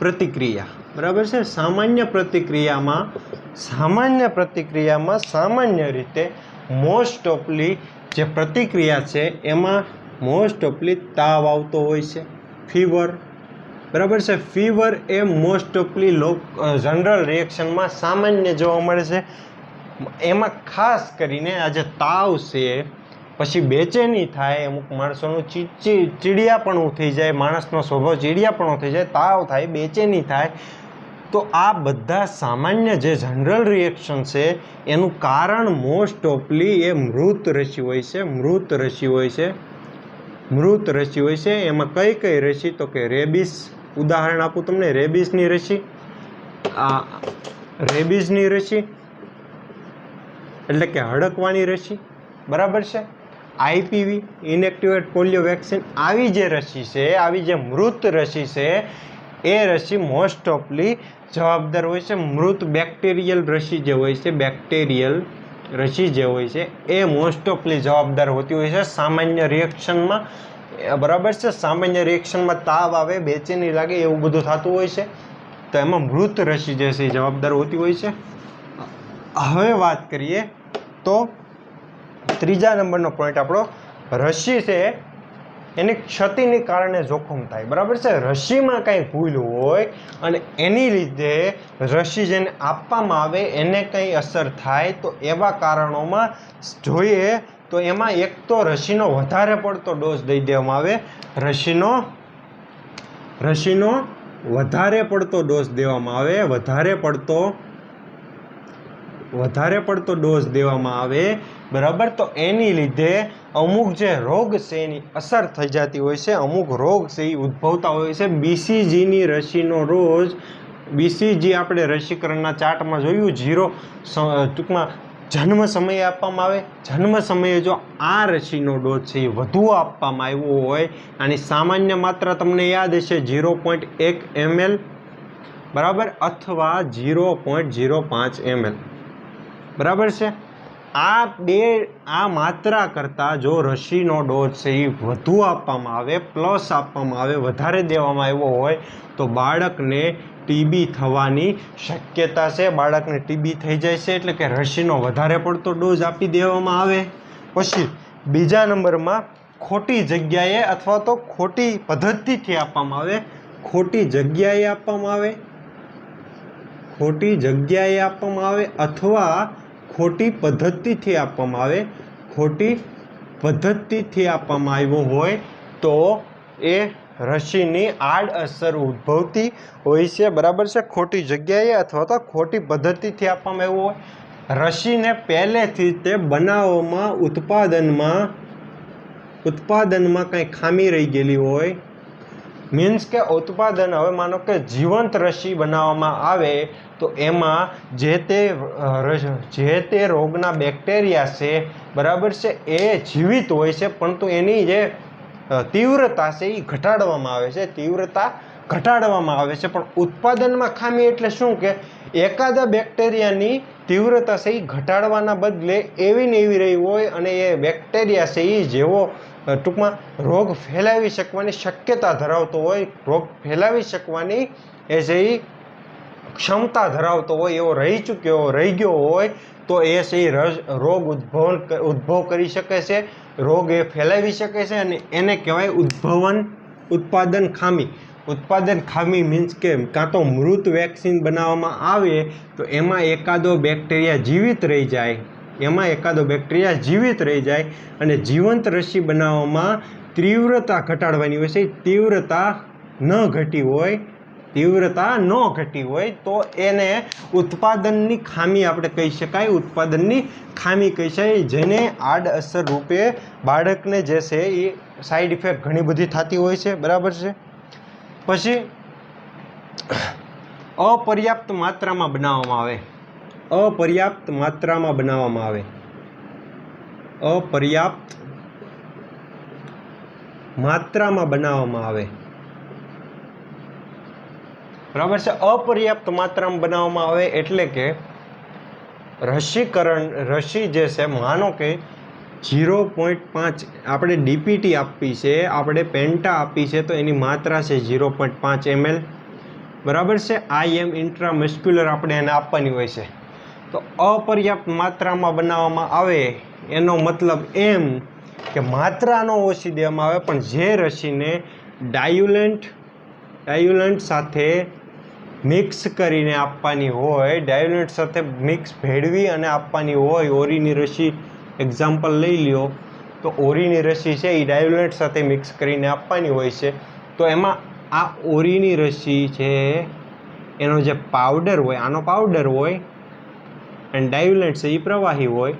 પ્રતિક્રિયા. બરાબર છે. સામાન્ય પ્રતિક્રિયામાં સામાન્ય રીતે મોસ્ટ ઓફલી જે પ્રતિક્રિયા છે એમાં મોસ્ટ ઓફલી તાવ આવતો હોય છે, ફીવર. બરાબર છે. ફીવર એ મોસ્ટ ઓફલી જનરલ રિએક્શનમાં સામાન્ય જોવા મળે છે. એમાં ખાસ કરીને આ જે તાવ છે, પછી બેચેની થાય, અમુક માણસોનું ચીડિયાપણું થઈ જાય, માણસનો સ્વભાવ ચીડિયાપણું થઈ જાય, તાવ થાય, બેચેની થાય. તો આ બધા સામાન્ય જે જનરલ રિએક્શન છે એનું કારણ મોસ્ટ ઓફલી એ મૃત રસી હોય છે. મૃત રસી હોય છે. એમાં કઈ રસી? તો કે રેબિસ. ઉદાહરણ આપું તમને, રેબિસની રસી. રેબિસની રસી એટલે કે હડકવાની રસી. બરાબર છે. આઈપીવી ઇનએક્ટિવેટ પોલિયો વેક્સિન આવી જે રસી છે, આવી જે મૃત રસી છે, એ રસી મોસ્ટ ઓફલી જવાબદાર હોય છે. મૃત બેક્ટેરિયલ રસી જે હોય છે, બેક્ટેરિયલ રસી જે હોય છે એ મોસ્ટ ઓફલી જવાબદાર હોતી હોય છે સામાન્ય રિએક્શનમાં. બરાબર છે, સામાન્ય રિએક્શનમાં તાવ આવે, બેચેની લાગે, એવું બધું થતું હોય છે, તો એમાં મૃત રસી જે છે એ જવાબદાર હોતી હોય છે. હવે વાત કરીએ તો ત્રીજા નંબરનો પોઈન્ટ આપણો, રસી છે એની ક્ષતિને કારણે જોખમ થાય. બરાબર છે, રસીમાં કંઈ ભૂલ હોય અને એની લીધે રસી જેને આપવામાં આવે એને કંઈ અસર થાય, તો એવા કારણોમાં જોઈએ તો એમાં એક તો રસીનો વધારે પડતો ડોઝ દઈ દેવામાં આવે. રસીનો વધારે પડતો ડોઝ દેવામાં આવે, વધારે પડતો ડોઝ દેવામાં આવે. બરાબર, તો એની લીધે અમુક જે રોગ છે એની અસર થઈ જતી હોય છે, અમુક રોગ છે એ ઉદ્ભવતા હોય છે. બીસીજીની રસીનો રોજ, બીસીજી આપણે રસીકરણના ચાર્ટમાં જોયું, 0 ટૂંકમાં જન્મ સમયે આપવામાં આવે. જન્મ સમયે જો આ રસીનો ડોઝ છે એ વધુ આપવામાં આવ્યો હોય, આની સામાન્ય માત્રા તમને યાદ હશે 0.1 ml, બરાબર, અથવા 0.05 ml. બરાબર છે, આ માત્રા કરતાં જો રસીનો ડોઝ છે એ વધુ આપવામાં આવે, પ્લસ આપવામાં આવે, વધારે દેવામાં આવ્યો હોય, તો બાળકને ટીબી થવાની શક્યતા છે. બાળકને ટીબી થઈ જાય છે, એટલે કે રસીનો વધારે પડતો ડોઝ આપી દેવામાં આવે. પછી બીજા નંબરમાં ખોટી જગ્યાએ અથવા તો ખોટી પદ્ધતિથી આપવામાં આવે. ખોટી જગ્યાએ આપવામાં આવે, ખોટી જગ્યાએ આપવામાં આવે અથવા ખોટી પદ્ધતિથી આપવામાં આવે. ખોટી પદ્ધતિથી આપવામાં આવ્યો હોય તો એ રસીની આડઅસર ઉદ્ભવતી હોય છે. બરાબર છે, ખોટી જગ્યાએ અથવા તો ખોટી પદ્ધતિથી આપવામાં આવ્યો હોય. રસીને પહેલેથી તે બનાવવામાં, ઉત્પાદનમાં કંઈ ખામી રહી ગયેલી હોય, મીન્સ કે ઉત્પાદન, હવે માનો કે જીવંત રસી બનાવવામાં આવે તો એમાં જે તે રોગના બેક્ટેરિયા છે, બરાબર છે, એ જીવિત હોય છે, પરંતુ એની જે તીવ્રતા છે એ ઘટાડવામાં આવે છે, તીવ્રતા ઘટાડવામાં આવે છે. પણ ઉત્પાદનમાં ખામી એટલે શું કે એકાદા બેક્ટેરિયાની તીવ્રતા છે એ ઘટાડવાના બદલે એવી ને એવી રહી હોય, અને એ બેક્ટેરિયા છે એ જેવો ટૂંકમાં રોગ ફેલાવી શકવાની શક્યતા ધરાવતો હોય, રોગ ફેલાવી શકવાની એ જે ક્ષમતા ધરાવતો હોય, એવો રહી ગયો હોય, તો એ છે રોગ ઉદ્ભવ કરી શકે છે, રોગ એ ફેલાવી શકે છે, અને એને કહેવાય ઉત્પાદન ખામી. ઉત્પાદન ખામી મીન્સ કે કાં તો મૃત વેક્સિન બનાવવામાં આવે તો એમાં એકાદો બેક્ટેરિયા જીવિત રહી જાય, અને જીવંત રસી બનાવવામાં તીવ્રતા ઘટાડવાની હોય છે. તીવ્રતા ન ઘટી હોય તો એને ઉત્પાદનની ખામી આપણે કહી શકાય, જેને આડઅસર રૂપે બાળકને જે છે એ સાઈડ ઇફેક્ટ ઘણી બધી થતી હોય છે. બરાબર છે, પછી અપર્યાપ્ત માત્રામાં બનાવવામાં આવે. અપર્યાપ્ત માત્રામાં બનાવવામાં આવે. અપર્યાપ્ત માત્રામાં બનાવવામાં આવે. બરાબર છે, અપર્યાપ્ત માત્રામાં બનાવવામાં આવે એટલે કે રસી જે છે, માનો કે 0.5 આપણે ડીપીટી આપી છે, આપણે પેન્ટા આપી છે, તો એની માત્રા છે 0.5 ml. બરાબર છે, IM ઇન્ટ્રામસ્ક્યુલર આપણે એને આપવાની હોય છે. તો અપર્યાપ્ત માત્રામાં બનાવવામાં આવે એનો મતલબ એમ કે માત્રા નો ઓછી દેવામાં આવે, પણ જે રસીને ડાયુલન્ટ સાથે મિક્સ કરીને આપવાની હોય, ડાયુલન્ટ સાથે મિક્સ ભેળવી અને આપવાની હોય. ઓરીની રસી એક્ઝામ્પલ લઈ લ્યો તો ઓરીની રસી છે એ ડાયુલન્ટ સાથે મિક્સ કરીને આપવાની હોય છે. તો એમાં આ ઓરીની રસી છે એનો જે પાવડર હોય, આનો પાવડર હોય, અને ડાયુલન્ટ છે એ પ્રવાહી હોય.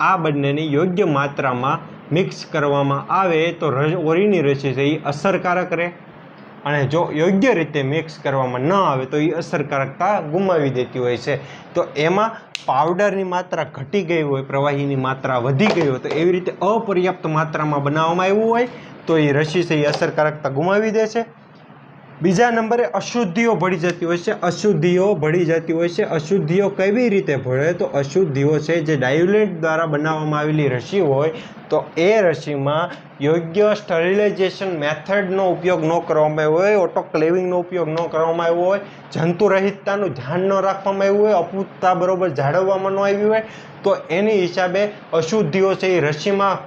આ બંનેની યોગ્ય માત્રામાં મિક્સ કરવામાં આવે તો ઓરીની રસી છે એ અસરકારક રહે. અને જો યોગ્ય રીતે મિક્સ કરવામાં ન આવે તો એ અસરકારકતા ગુમાવી દેતી હોય છે. તો એમાં પાવડરની માત્રા ઘટી ગઈ હોય, પ્રવાહીની માત્રા વધી ગઈ હોય, તો એવી રીતે અપર્યાપ્ત માત્રામાં બનાવવામાં આવ્યું હોય તો એ રસી છે એ અસરકારકતા ગુમાવી દે છે. બીજા નંબરે અશુદ્ધિઓ ભળી જતી હોય છે. અશુદ્ધિઓ કેવી રીતે ભળે? તો અશુદ્ધિઓ છે જે ડાયુલેન્ટ દ્વારા બનાવવામાં આવેલી રસી હોય તો એ રસીમાં યોગ્ય સ્ટરીલાઇઝેશન મેથડનો ઉપયોગ ન કરવામાં આવ્યો હોય, ઓટોક્લેવિંગનો ઉપયોગ ન કરવામાં આવ્યો હોય, જંતુરહિતતાનું ધ્યાન ન રાખવામાં આવ્યું હોય, અપૂરતા બરોબર જાળવવામાં ન આવ્યું હોય તો એની હિસાબે અશુદ્ધિઓ છે એ રસીમાં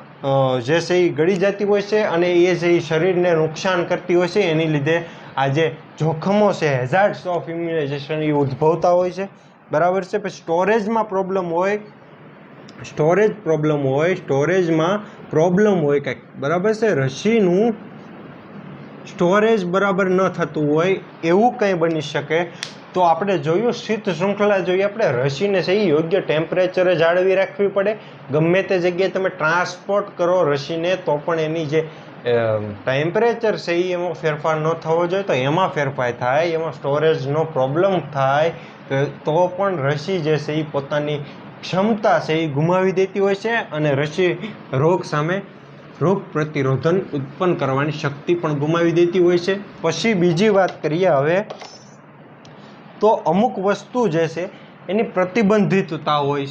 જે છે એ ગળી જતી હોય છે અને એ છે એ શરીરને નુકસાન કરતી હોય છે. એની લીધે આ જે જોખમો છે, હેઝાર્ડ્સ ઓફ ઇમ્યુનાઇઝેશન એ ઉદ્ભવતા હોય છે. બરાબર છે. પછી સ્ટોરેજમાં પ્રોબ્લેમ હોય, સ્ટોરેજમાં પ્રોબ્લેમ હોય કંઈક. બરાબર છે. રસીનું સ્ટોરેજ બરાબર ન થતું હોય એવું કંઈ બની શકે. તો આપણે જોયું શીત શૃંખલા જોઈએ, આપણે રસીને છે એ યોગ્ય ટેમ્પરેચરે જાળવી રાખવી પડે. ગમે તે જગ્યાએ તમે ટ્રાન્સપોર્ટ કરો રસીને તો પણ એની જે ટેમ્પરેચર છે એ એમાં ફેરફાર ન થવો જોઈએ. તો એમાં ફેરફાર થાય, એમાં સ્ટોરેજનો પ્રોબ્લેમ થાય તો પણ રસી જે છે એ પોતાની ક્ષમતા છે એ ગુમાવી દેતી હોય છે અને રસી રોગ સામે રોગ પ્રતિરોધન ઉત્પન્ન કરવાની શક્તિ પણ ગુમાવી દેતી હોય છે. પછી બીજી વાત કરીએ હવે, તો અમુક વસ્તુ જે છે એની પ્રતિબંધિતતા હોય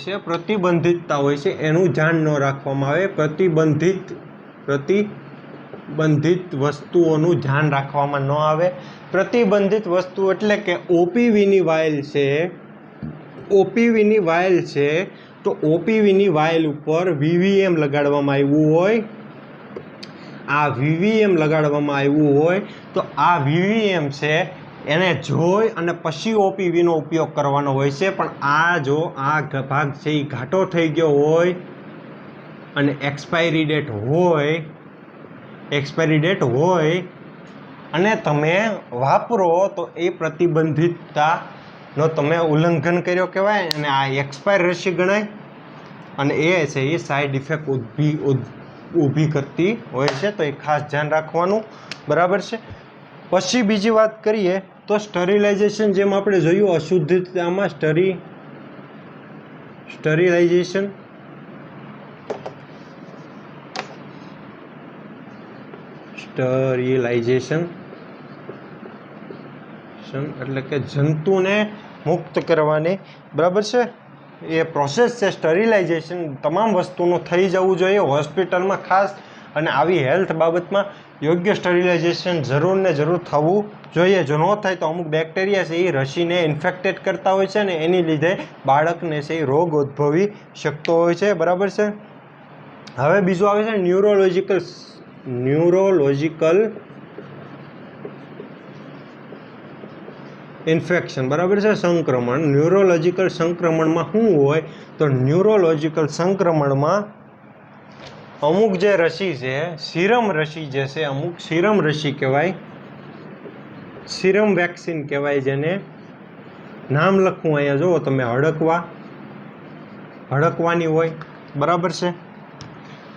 છે, એનું ધ્યાન ન રાખવામાં આવે. પ્રતિબંધિત વસ્તુઓનું ધ્યાન રાખવામાં ન આવે. પ્રતિબંધિત વસ્તુ એટલે કે ઓપીવીની વાયલ છે તો ઓપીવીની વાયલ ઉપર વીવીએમ લગાડવામાં આવ્યું હોય. આ વીવીએમ લગાડવામાં આવ્યું હોય તો આ વીવીએમ છે એને જોઈ અને પછી ઓપીવીનો ઉપયોગ કરવાનો હોય છે. પણ આ ભાગ છે એ ઘાટો થઈ ગયો હોય અને એક્સપાયરી ડેટ હોય અને તમે વાપરો તો એ પ્રતિબંધિતતાનો તમે ઉલ્લંઘન કર્યો કહેવાય અને આ એક્સપાયર રસી ગણાય અને એ છે એ સાઈડ ઇફેક્ટ ઊભી કરતી હોય છે. તો એ ખાસ ધ્યાન રાખવાનું. બરાબર છે. પછી બીજી વાત કરીએ તો સ્ટરીલાઇઝેશન, જેમ આપણે જોયું અશુદ્ધતામાં સ્ટરીલાઇઝેશન એટલે કે જંતુને મુક્ત કરવાની. બરાબર છે. એ પ્રોસેસ છે સ્ટરીલાઇઝેશન, તમામ વસ્તુનું થઈ જવું જોઈએ હોસ્પિટલમાં ખાસ. અને આવી હેલ્થ બાબતમાં યોગ્ય સ્ટરીલાઇઝેશન જરૂર થવું જોઈએ. જો ન થાય તો અમુક બેક્ટેરિયા છે એ રસીને ઇન્ફેક્ટેડ કરતા હોય છે ને એની લીધે બાળકને છે એ રોગ ઉદ્ભવી શકતો હોય છે. બરાબર છે. હવે બીજું આવે છે ન્યુરોલોજિકલ ઇન્ફેક્શન. બરાબર છે. સંક્રમણ. ન્યુરોલોજિકલ સંક્રમણમાં શું હોય? તો ન્યુરોલોજિકલ સંક્રમણમાં અમુક જે રસી છે, સીરમ રસી જે છે, અમુક સીરમ રસી કહેવાય, સીરમ વેક્સિન કહેવાય, જેને નામ લખવું અહીંયા જુઓ તમે, હડકવાની હોય. બરાબર છે.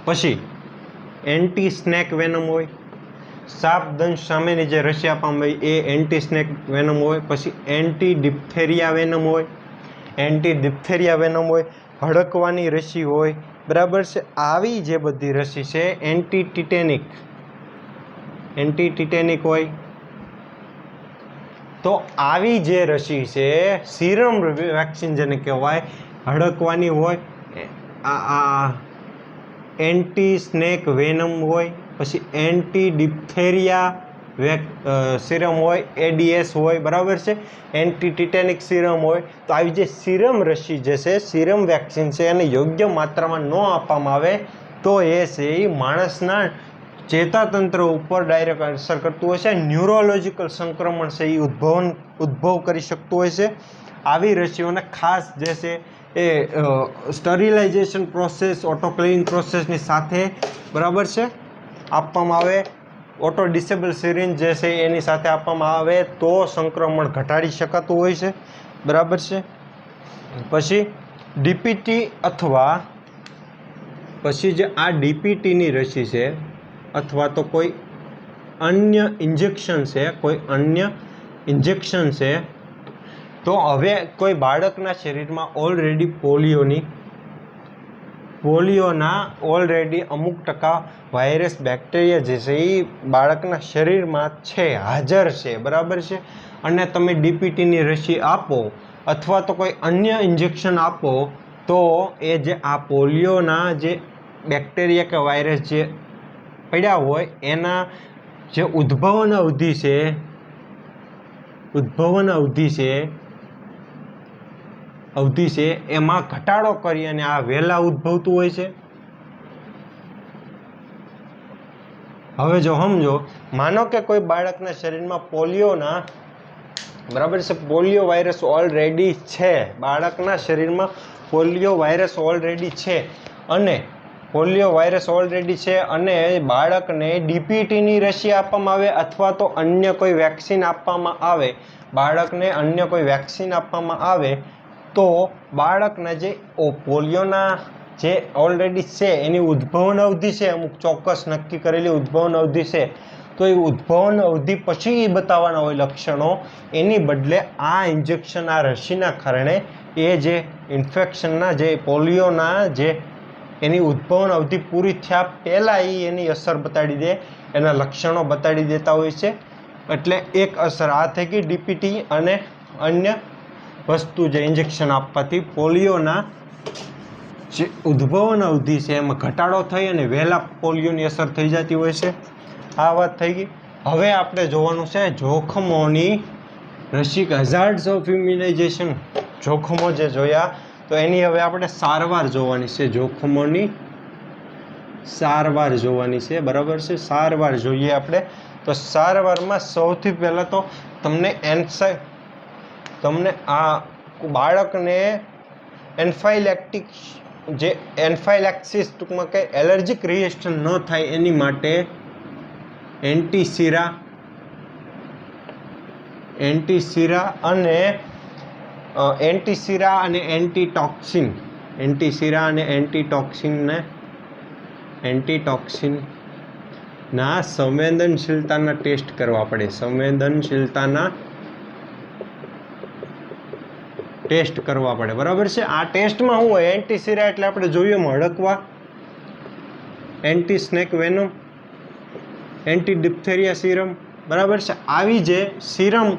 પછી એન્ટી સ્નેક વેનમ હોય, સાપ દંશ સામેની જે રસી આપવામાં આવે એ એન્ટી સ્નેક વેનમ હોય. પછી એન્ટી ડિપ્થેરિયા વેનમ હોય, હડકવાની રસી હોય. બરાબર છે. આવી જે બધી રસી છે એન્ટી ટિટેનિક હોય. તો આવી જે રસી છે સીરમ વેક્સિન જેને કહેવાય, હડકવાની હોય, આ એન્ટી સ્નેક વેનમ હોય, પછી એન્ટી ડિપ્થેરિયા સીરમ હોય, એડીએસ હોય. બરાબર છે. એન્ટી ટિટેનિક સીરમ હોય. તો આવી જે સીરમ રસી જે છે, સીરમ વેક્સિન છે, એને યોગ્ય માત્રામાં ન આપવામાં આવે તો એ છે એ માણસના ચેતાતંત્ર ઉપર ડાયરેક્ટ અસર કરતું હોય છે. ન્યુરોલોજિકલ સંક્રમણ છે એ ઉદ્ભવ કરી શકતું હોય છે. આવી રસીઓને ખાસ જે છે એ સ્ટરીલાઇઝેશન પ્રોસેસ, ઓટોક્લેવિંગ પ્રોસેસની સાથે બરાબર છે આપવામાં આવે. ઓટો ડિસેબલ સિરિંજ જે છે એની સાથે આપવામાં આવે તો સંક્રમણ ઘટાડી શકાતું હોય છે. બરાબર છે. પછી ડીપીટી અથવા પછી જે આ ડીપીટીની રસી છે અથવા તો કોઈ અન્ય ઇન્જેક્શન છે, કોઈ અન્ય ઇન્જેક્શન છે, તો હવે કોઈ બાળકના શરીરમાં પોલિયોના ઓલરેડી અમુક ટકા વાયરસ બેક્ટેરિયા જે છે એ બાળકના શરીરમાં છે, હાજર છે, બરાબર છે. અને તમે ડીપીટીની રસી આપો અથવા તો કોઈ અન્ય ઇન્જેક્શન આપો તો એ જે આ પોલિયોના જે બેક્ટેરિયા કે વાયરસ જે પડ્યા હોય એના જે ઉદ્ભવન અવધિ છે એમાં ઘટાડો કરી અને આ વહેલા ઉદ્ભવતું હોય છે. હવે જો સમજો, માનો કે કોઈ બાળકના શરીરમાં બરાબર છે, પોલિયો વાયરસ ઓલરેડી છે, બાળકના શરીરમાં પોલિયો વાયરસ ઓલરેડી છે અને બાળકને ડીપીટીની રસી આપવામાં આવે અથવા તો અન્ય કોઈ વેક્સિન આપવામાં આવે, તો બાળકના જે પોલિયોના જે ઓલરેડી છે એની ઉદ્ભવન અવધિ છે, અમુક ચોક્કસ નક્કી કરેલી ઉદ્ભવન અવધિ છે, તો એ ઉદ્ભવન અવધિ પછી બતાવવાના હોય લક્ષણો, એની બદલે આ ઇન્જેક્શન, આ રસીના કારણે એ જે ઇન્ફેક્શનના જે પોલિયોના જે એની ઉદ્ભવન અવધિ પૂરી થયા પહેલાં એની અસર બતાડી દે, એના લક્ષણો બતાડી દેતા હોય છે. એટલે એક અસર આ થઈ ગઈ ડીપીટી અને અન્ય વસ્તુ જે ઇન્જેક્શન આપવાથી પોલિયોના જે ઉદ્ભવન અવધિ છે એમાં ઘટાડો થઈ અને વહેલા પોલિયોની અસર થઈ જતી હોય છે. આ વાત થઈ ગઈ. હવે આપણે જોવાનું છે જોખમોની રસી, હઝાર્ડ્સ ઓફ ઇમ્યુનાઇઝેશન, જોખમો જે જોયા તો એની હવે આપણે સારવાર જોવાની છે, જોખમોની સારવાર જોવાની છે, બરાબર છે. સારવાર જોઈએ આપણે તો સારવારમાં સૌથી પહેલાં તો તમને આ બાળકને એન્ફાઇલેક્સિસ ટૂંકમાં કંઈ એલર્જીક રિએક્શન ન થાય એની માટે એન્ટીસીરા અને એન્ટીટોક્સિનના સંવેદનશીલતાના ટેસ્ટ કરવા પડે, બરાબર છે. આ ટેસ્ટમાં શું હોય, એન્ટીસીરા એટલે આપણે જોઈએ હડકવા, anti snake venom, anti diphtheria serum, બરાબર છે. આવી જે સિરમ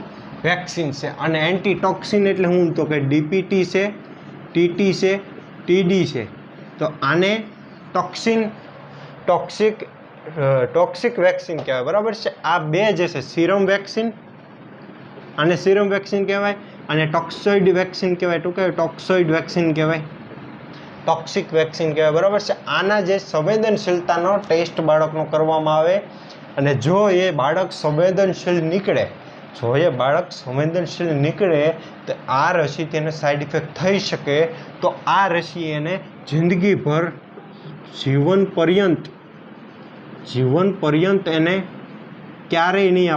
વેક્સિન છે. અને એન્ટીટોક્સિન એટલે શું, તો કે ડીપીટી છે, ટીટી છે, ટીડી છે. તો આને ટોક્સિક વેક્સિન કહેવાય, બરાબર છે. આ બે જે છે સિરમ વેક્સિન, આને સિરમ વેક્સિન કહેવાય, અને ટોક્સોઇડ વેક્સિન કહેવાય, ટોક્સિક વેક્સિન કહેવાય, બરાબર છે. આના જે સંવેદનશીલતાનો ટેસ્ટ બાળકનો કરવામાં આવે અને જો એ બાળક સંવેદનશીલ નીકળે તો આ રસી તેને સાઈડ ઇફેક્ટ થઈ શકે, તો આ રસી એને જિંદગીભર જીવન પર્યંત એને ક્યારેય નહીં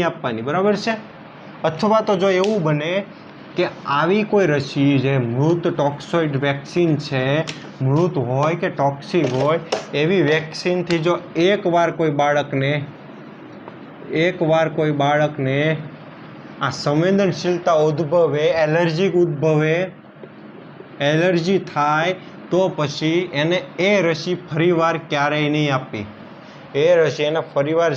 આપવાની, બરાબર છે. અથવા તો જો એવું બને કે આવી કોઈ રસી જે મૃત ટોક્સોઇડ વેક્સિન છે, મૃત હોય કે ટોક્સિક હોય એવી વેક્સિનથી જો એકવાર કોઈ બાળકને આ સંવેદનશીલતા ઉદ્ભવે, એલર્જી થાય તો પછી એને એ રસી ફરીવાર ક્યારેય નહીં આપવી,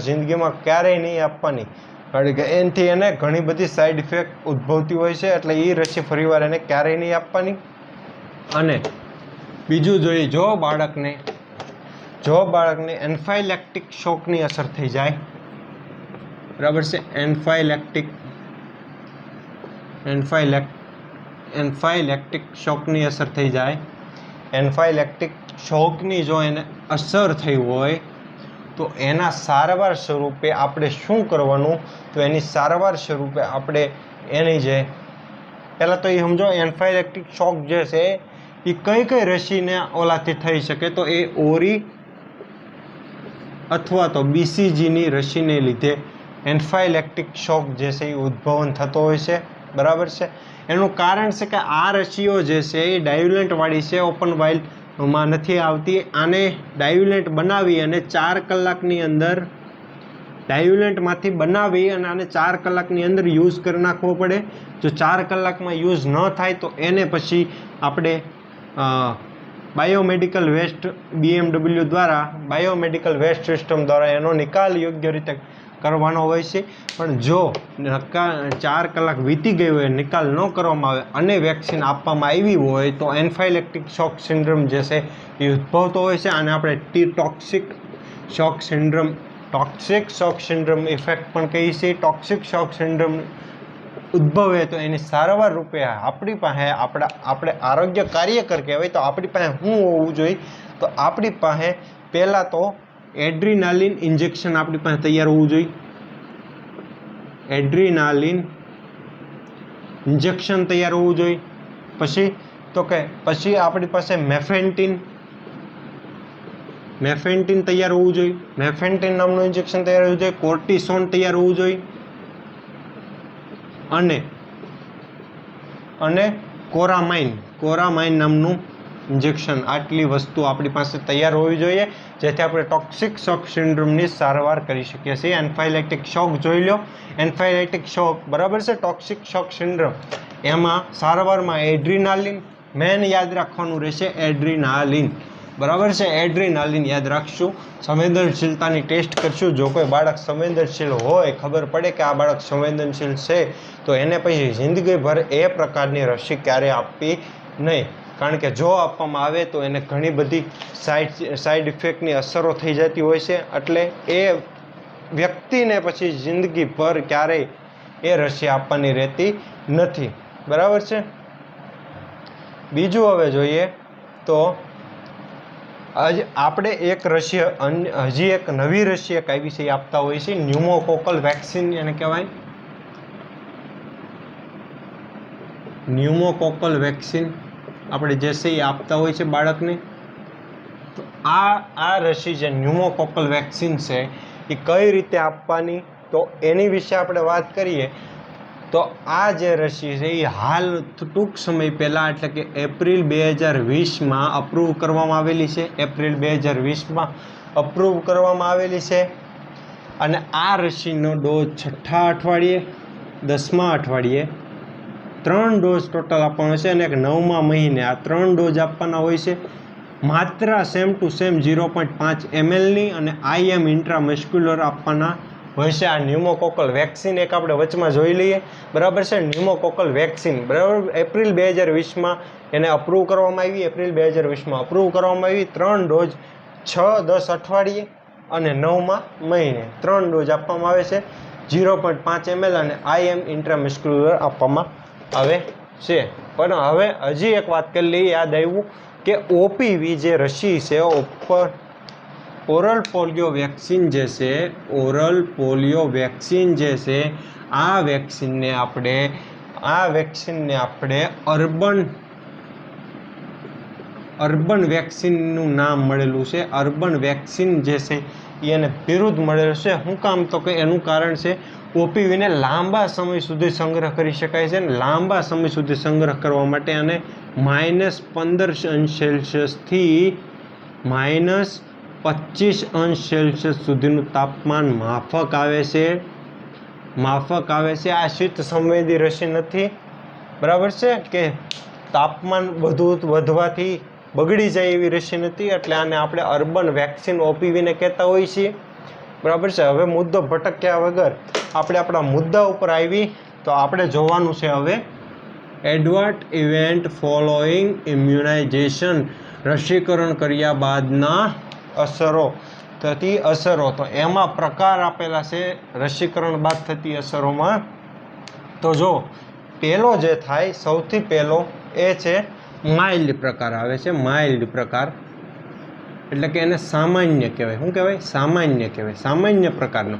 જિંદગીમાં ક્યારેય નહીં આપવાની, કારણ કે એનાથી એને ઘણી બધી સાઈડ ઇફેક્ટ ઉદ્ભવતી હોય છે. એટલે એ રસી ફરીવાર એને ક્યારેય નહીં આપવાની. અને બીજું જોઈએ, જો બાળકને એન્ફાઇલેક્ટિક શોકની અસર થઈ જાય, બરાબર છે, એન્ફાઇલેક્ટિક શોકની અસર થઈ જાય, એન્ફાઇલેક્ટિક શોકની જો એને અસર થઈ હોય તો એના સારવાર સ્વરૂપે આપણે શું કરવાનું, તો એની સારવાર સ્વરૂપે આપણે એની જે પહેલાં તો એ સમજો એન્ફાઇલેક્ટિક શોક જે છે એ કઈ રસીને ઓલાથી થઈ શકે, તો એ ઓરી અથવા તો બીસીજીની રસીને લીધે એન્ફાઇલેક્ટિક શોક જે છે એ ઉદ્ભવન થતો હોય છે, બરાબર છે. એનું કારણ છે કે આ રસીઓ જે છે એ ડાયલ્યુએન્ટવાળી છે, ઓપન વાઇલ માં નથી આવતી. આને ડાયુલેન્ટ બનાવી અને 4 કલાકની અંદર ડાયુલેન્ટમાંથી બનાવી અને આને 4 કલાકની અંદર યુઝ કરી નાખવો પડે. જો 4 કલાકમાં યુઝ ન થાય તો એને પછી આપણે બાયોમેડિકલ વેસ્ટ BMW દ્વારા બાયોમેડિકલ વેસ્ટ સિસ્ટમ દ્વારા એનો નિકાલ યોગ્ય રીતે કરવાનો હોય છે. પણ જો 4 કલાક વીતી ગઈ હોય, નિકાલ ન કરવામાં આવે અને વેક્સિન આપવામાં આવી હોય તો એન્ફાઇલેક્ટિક શોક સિન્ડ્રોમ જે છે એ ઉદ્ભવતો હોય છે. આને આપણે ટોક્સિક શોક સિન્ડ્રોમ ઇફેક્ટ પણ કહીએ છીએ. ટોક્સિક શોક સિન્ડ્રોમ ઉદ્ભવે તો એની સારવાર રૂપે આપણી પાસે આપણે આરોગ્ય કાર્યકર કહેવાય તો આપણી પાસે શું હોવું જોઈએ? તો આપણી પાસે પહેલાં તો એડ્રીનાલિન ઇન્જેક્શન આપણી પાસે તૈયાર હોવું જોઈએ. એડ્રીનાલિન ઇન્જેક્શન તૈયાર હોવું જોઈએ. પછી આપણી પાસે મેફેન્ટીન તૈયાર હોવું જોઈએ. મેફેન્ટીન નામનું ઇન્જેક્શન તૈયાર હોવું જોઈએ. કોર્ટિસોન તૈયાર હોવું જોઈએ અને કોરામાઇન નામનું ઇન્જેક્શન. આટલી વસ્તુ આપણી પાસે તૈયાર હોવી જોઈએ જેથી આપણે ટોક્સિક શોક સિન્ડ્રોમની સારવાર કરી શકીએ છીએ. એન્ફાઇલેક્ટિક શોક જોઈ લો. એન્ફાઇલેક્ટિક શોક બરાબર છે. ટોક્સિક શોક સિન્ડ્રોમ એમાં સારવારમાં એડ્રીનાલિન મેન યાદ રાખવાનું રહેશે. એડ્રીનાલિન બરાબર છે. એડ્રીનાલિન યાદ રાખશું. સંવેદનશીલતાની ટેસ્ટ કરશું. જો કોઈ બાળક સંવેદનશીલ હોય, ખબર પડે કે આ બાળક સંવેદનશીલ છે તો એને પછી જિંદગીભર એ પ્રકારની રસી ક્યારેય આપવી નહીં. કારણ કે જો આપવામાં આવે તો એને ઘણી બધી સાઈડ ઇફેક્ટની અસરો થઈ જતી હોય છે. એટલે એ વ્યક્તિને પછી જિંદગીભર ક્યારેય એ રસી આપવાની રહેતી નથી. બરાબર છે. બીજું હવે જોઈએ તો આપણે હજી એક નવી રસી આવી છે આપતા હોય છે. ન્યુમોકોકલ વેક્સિન એને કહેવાય. ન્યુમોકોકલ વેક્સિન આપણે જે છે એ આપતા હોય છે બાળકને. તો આ રસી જે ન્યુમોકોકલ વેક્સિન છે એ કઈ રીતે આપવાની તો એની વિશે આપણે વાત કરીએ તો આ જે રસી છે એ હાલ ટૂંક સમય પહેલાં એટલે કે એપ્રિલ 2020માં અપ્રૂવ કરવામાં આવેલી છે. એપ્રિલ 2020માં અપ્રૂવ કરવામાં આવેલી છે. અને આ રસીનો ડોઝ 6મા અઠવાડિયે, 10મા અઠવાડિયે 3 ડોઝ ટોટલ આપવાનો છે અને એક 9મા મહિને આ 3 ડોઝ આપવાના હોય છે. માત્રા સેમ ટુ સેમ 0.5 mlની અને IM ઇન્ટ્રામસ્ક્યુલર આપવાના હોય છે. આ ન્યુમોકોકલ વેક્સિન એક આપણે વચમાં જોઈ લઈએ. બરાબર છે. ન્યુમોકોકલ વેક્સિન બરાબર એપ્રિલ 2020માં એને અપ્રૂવ કરવામાં આવી. એપ્રિલ 2020માં અપ્રૂવ કરવામાં આવી. 3 ડોઝ 6-10 અઠવાડિયે અને 9મા મહિને 3 ડોઝ આપવામાં આવે છે. 0.5 ml અને IM ઇન્ટ્રામસ્ક્યુલર આપવામાં આવે છે. પણ હવે હજી એક વાત કરી લઈએ, યાદ આવ્યું કે OPV જે રસી છે ઓરલ પોલિયો વેક્સિન જે છે, ઓરલ પોલિયો વેક્સિન જે છે આ વેક્સિનને આપણે અર્બન વેક્સિનનું નામ મળેલું છે. અર્બન વેક્સિન જે છે એને બિરુદ મળેલું છે. શું કામ તો કે એનું કારણ છે OPVને લાંબા સમય સુધી સંગ્રહ કરી શકાય છે. લાંબા સમય સુધી સંગ્રહ કરવા માટે આને -15°C થી -25°C સુધીનું તાપમાન માફક આવે છે. આ શીત સંવેદી રસી નથી. બરાબર છે કે તાપમાન વધવાથી બગડી જાય એવી રસી નથી. એટલે આને આપણે અર્બન વેક્સિન OPVને કહેતા હોઈએ છીએ. બરાબર છે. હવે મુદ્દો ભટક્યા વગર આપણે આપણા મુદ્દા ઉપર આવી તો આપણે જોવાનું છે હવે એડવર્ટ ઇવેન્ટ ફોલોઈંગ ઇમ્યુનાઇઝેશન. રસીકરણ કર્યા બાદના થતી અસરો. તો એમાં પ્રકાર આપેલા છે રસીકરણ બાદ થતી અસરોમાં. તો જો પહેલો જે થાય સૌથી પહેલો એ છે માઇલ્ડ પ્રકાર આવે છે. માઇલ્ડ પ્રકાર એટલે કે એને સામાન્ય કહેવાય. શું કહેવાય? સામાન્ય કહેવાય. સામાન્ય પ્રકારનો.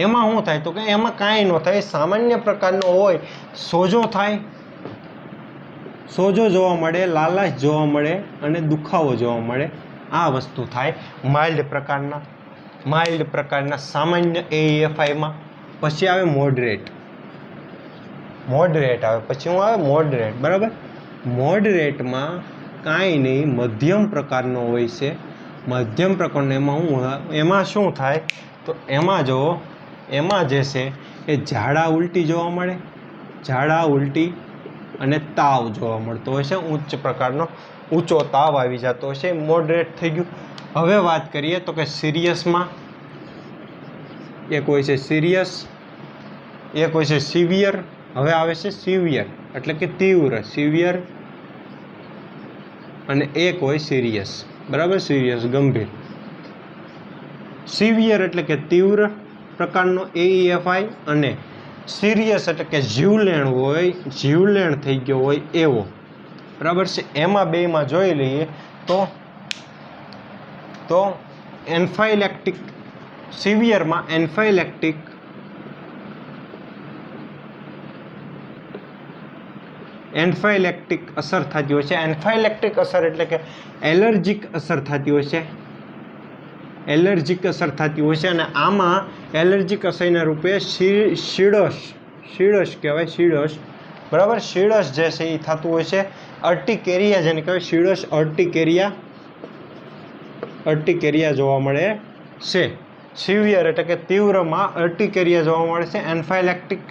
એમાં શું થાય તો કે એમાં કાંઈ ન થાય. સામાન્ય પ્રકારનો હોય, સોજો થાય, સોજો જોવા મળે, લાલાશ જોવા મળે અને દુખાવો જોવા મળે. આ વસ્તુ થાય માઇલ્ડ પ્રકારના સામાન્ય AEFIમાં. પછી આવે મોડરેટ આવે. પછી શું આવે? મોડરેટ. બરાબર. મોડરેટમાં કાંઈ નહીં, મધ્યમ પ્રકારનો હોય છે. મધ્યમ પ્રકારનો એમાં શું થાય તો એમાં જો એમાં જે છે એ ઝાડા ઉલટી જોવા મળે, ઝાડા ઉલટી અને તાવ જોવા મળતો હોય છે. ઉચ્ચ પ્રકારનો ઊંચો તાવ આવી જતો હોય છે, મોડરેટ થઈ ગયું. હવે વાત કરીએ તો કે સિરિયસમાં એક હોય છે સિરિયસ, એક હોય છે સિવિયર. હવે આવે છે સિવિયર એટલે કે તીવ્ર, સિવિયર, અને એક હોય સિરિયસ. બરાબર, સિરિયસ ગંભીર. સિવિયર એટલે કે તીવ્ર પ્રકારનો AEFI, અને સિરિયસ એટલે કે જીવલેણ હોય, જીવલેણ થઈ ગયો હોય એવો. બરાબર છે. એમાં બેમાં જોઈ લઈએ તો એન્ફાઇલેક્ટિક, સિવિયરમાં એન્ફાઇલેક્ટિક અસર થતી હોય છે. એન્ફાઇલેક્ટિક અસર એટલે કે એલર્જીક અસર થતી હોય છે, એલર્જીક અસર થતી હોય છે. અને આમાં એલર્જીક અસરના રૂપે શીળસ કહેવાય, શીળસ. બરાબર, શીળસ જે છે એ થતું હોય છે. અર્ટિકેરિયા જેને કહેવાય, શીળસ અર્ટિકેરિયા જોવા મળે છે. સિવિયર એટલે કે તીવ્રમાં અર્ટિકેરિયા જોવા મળે છે. એન્ફાઇલેક્ટિક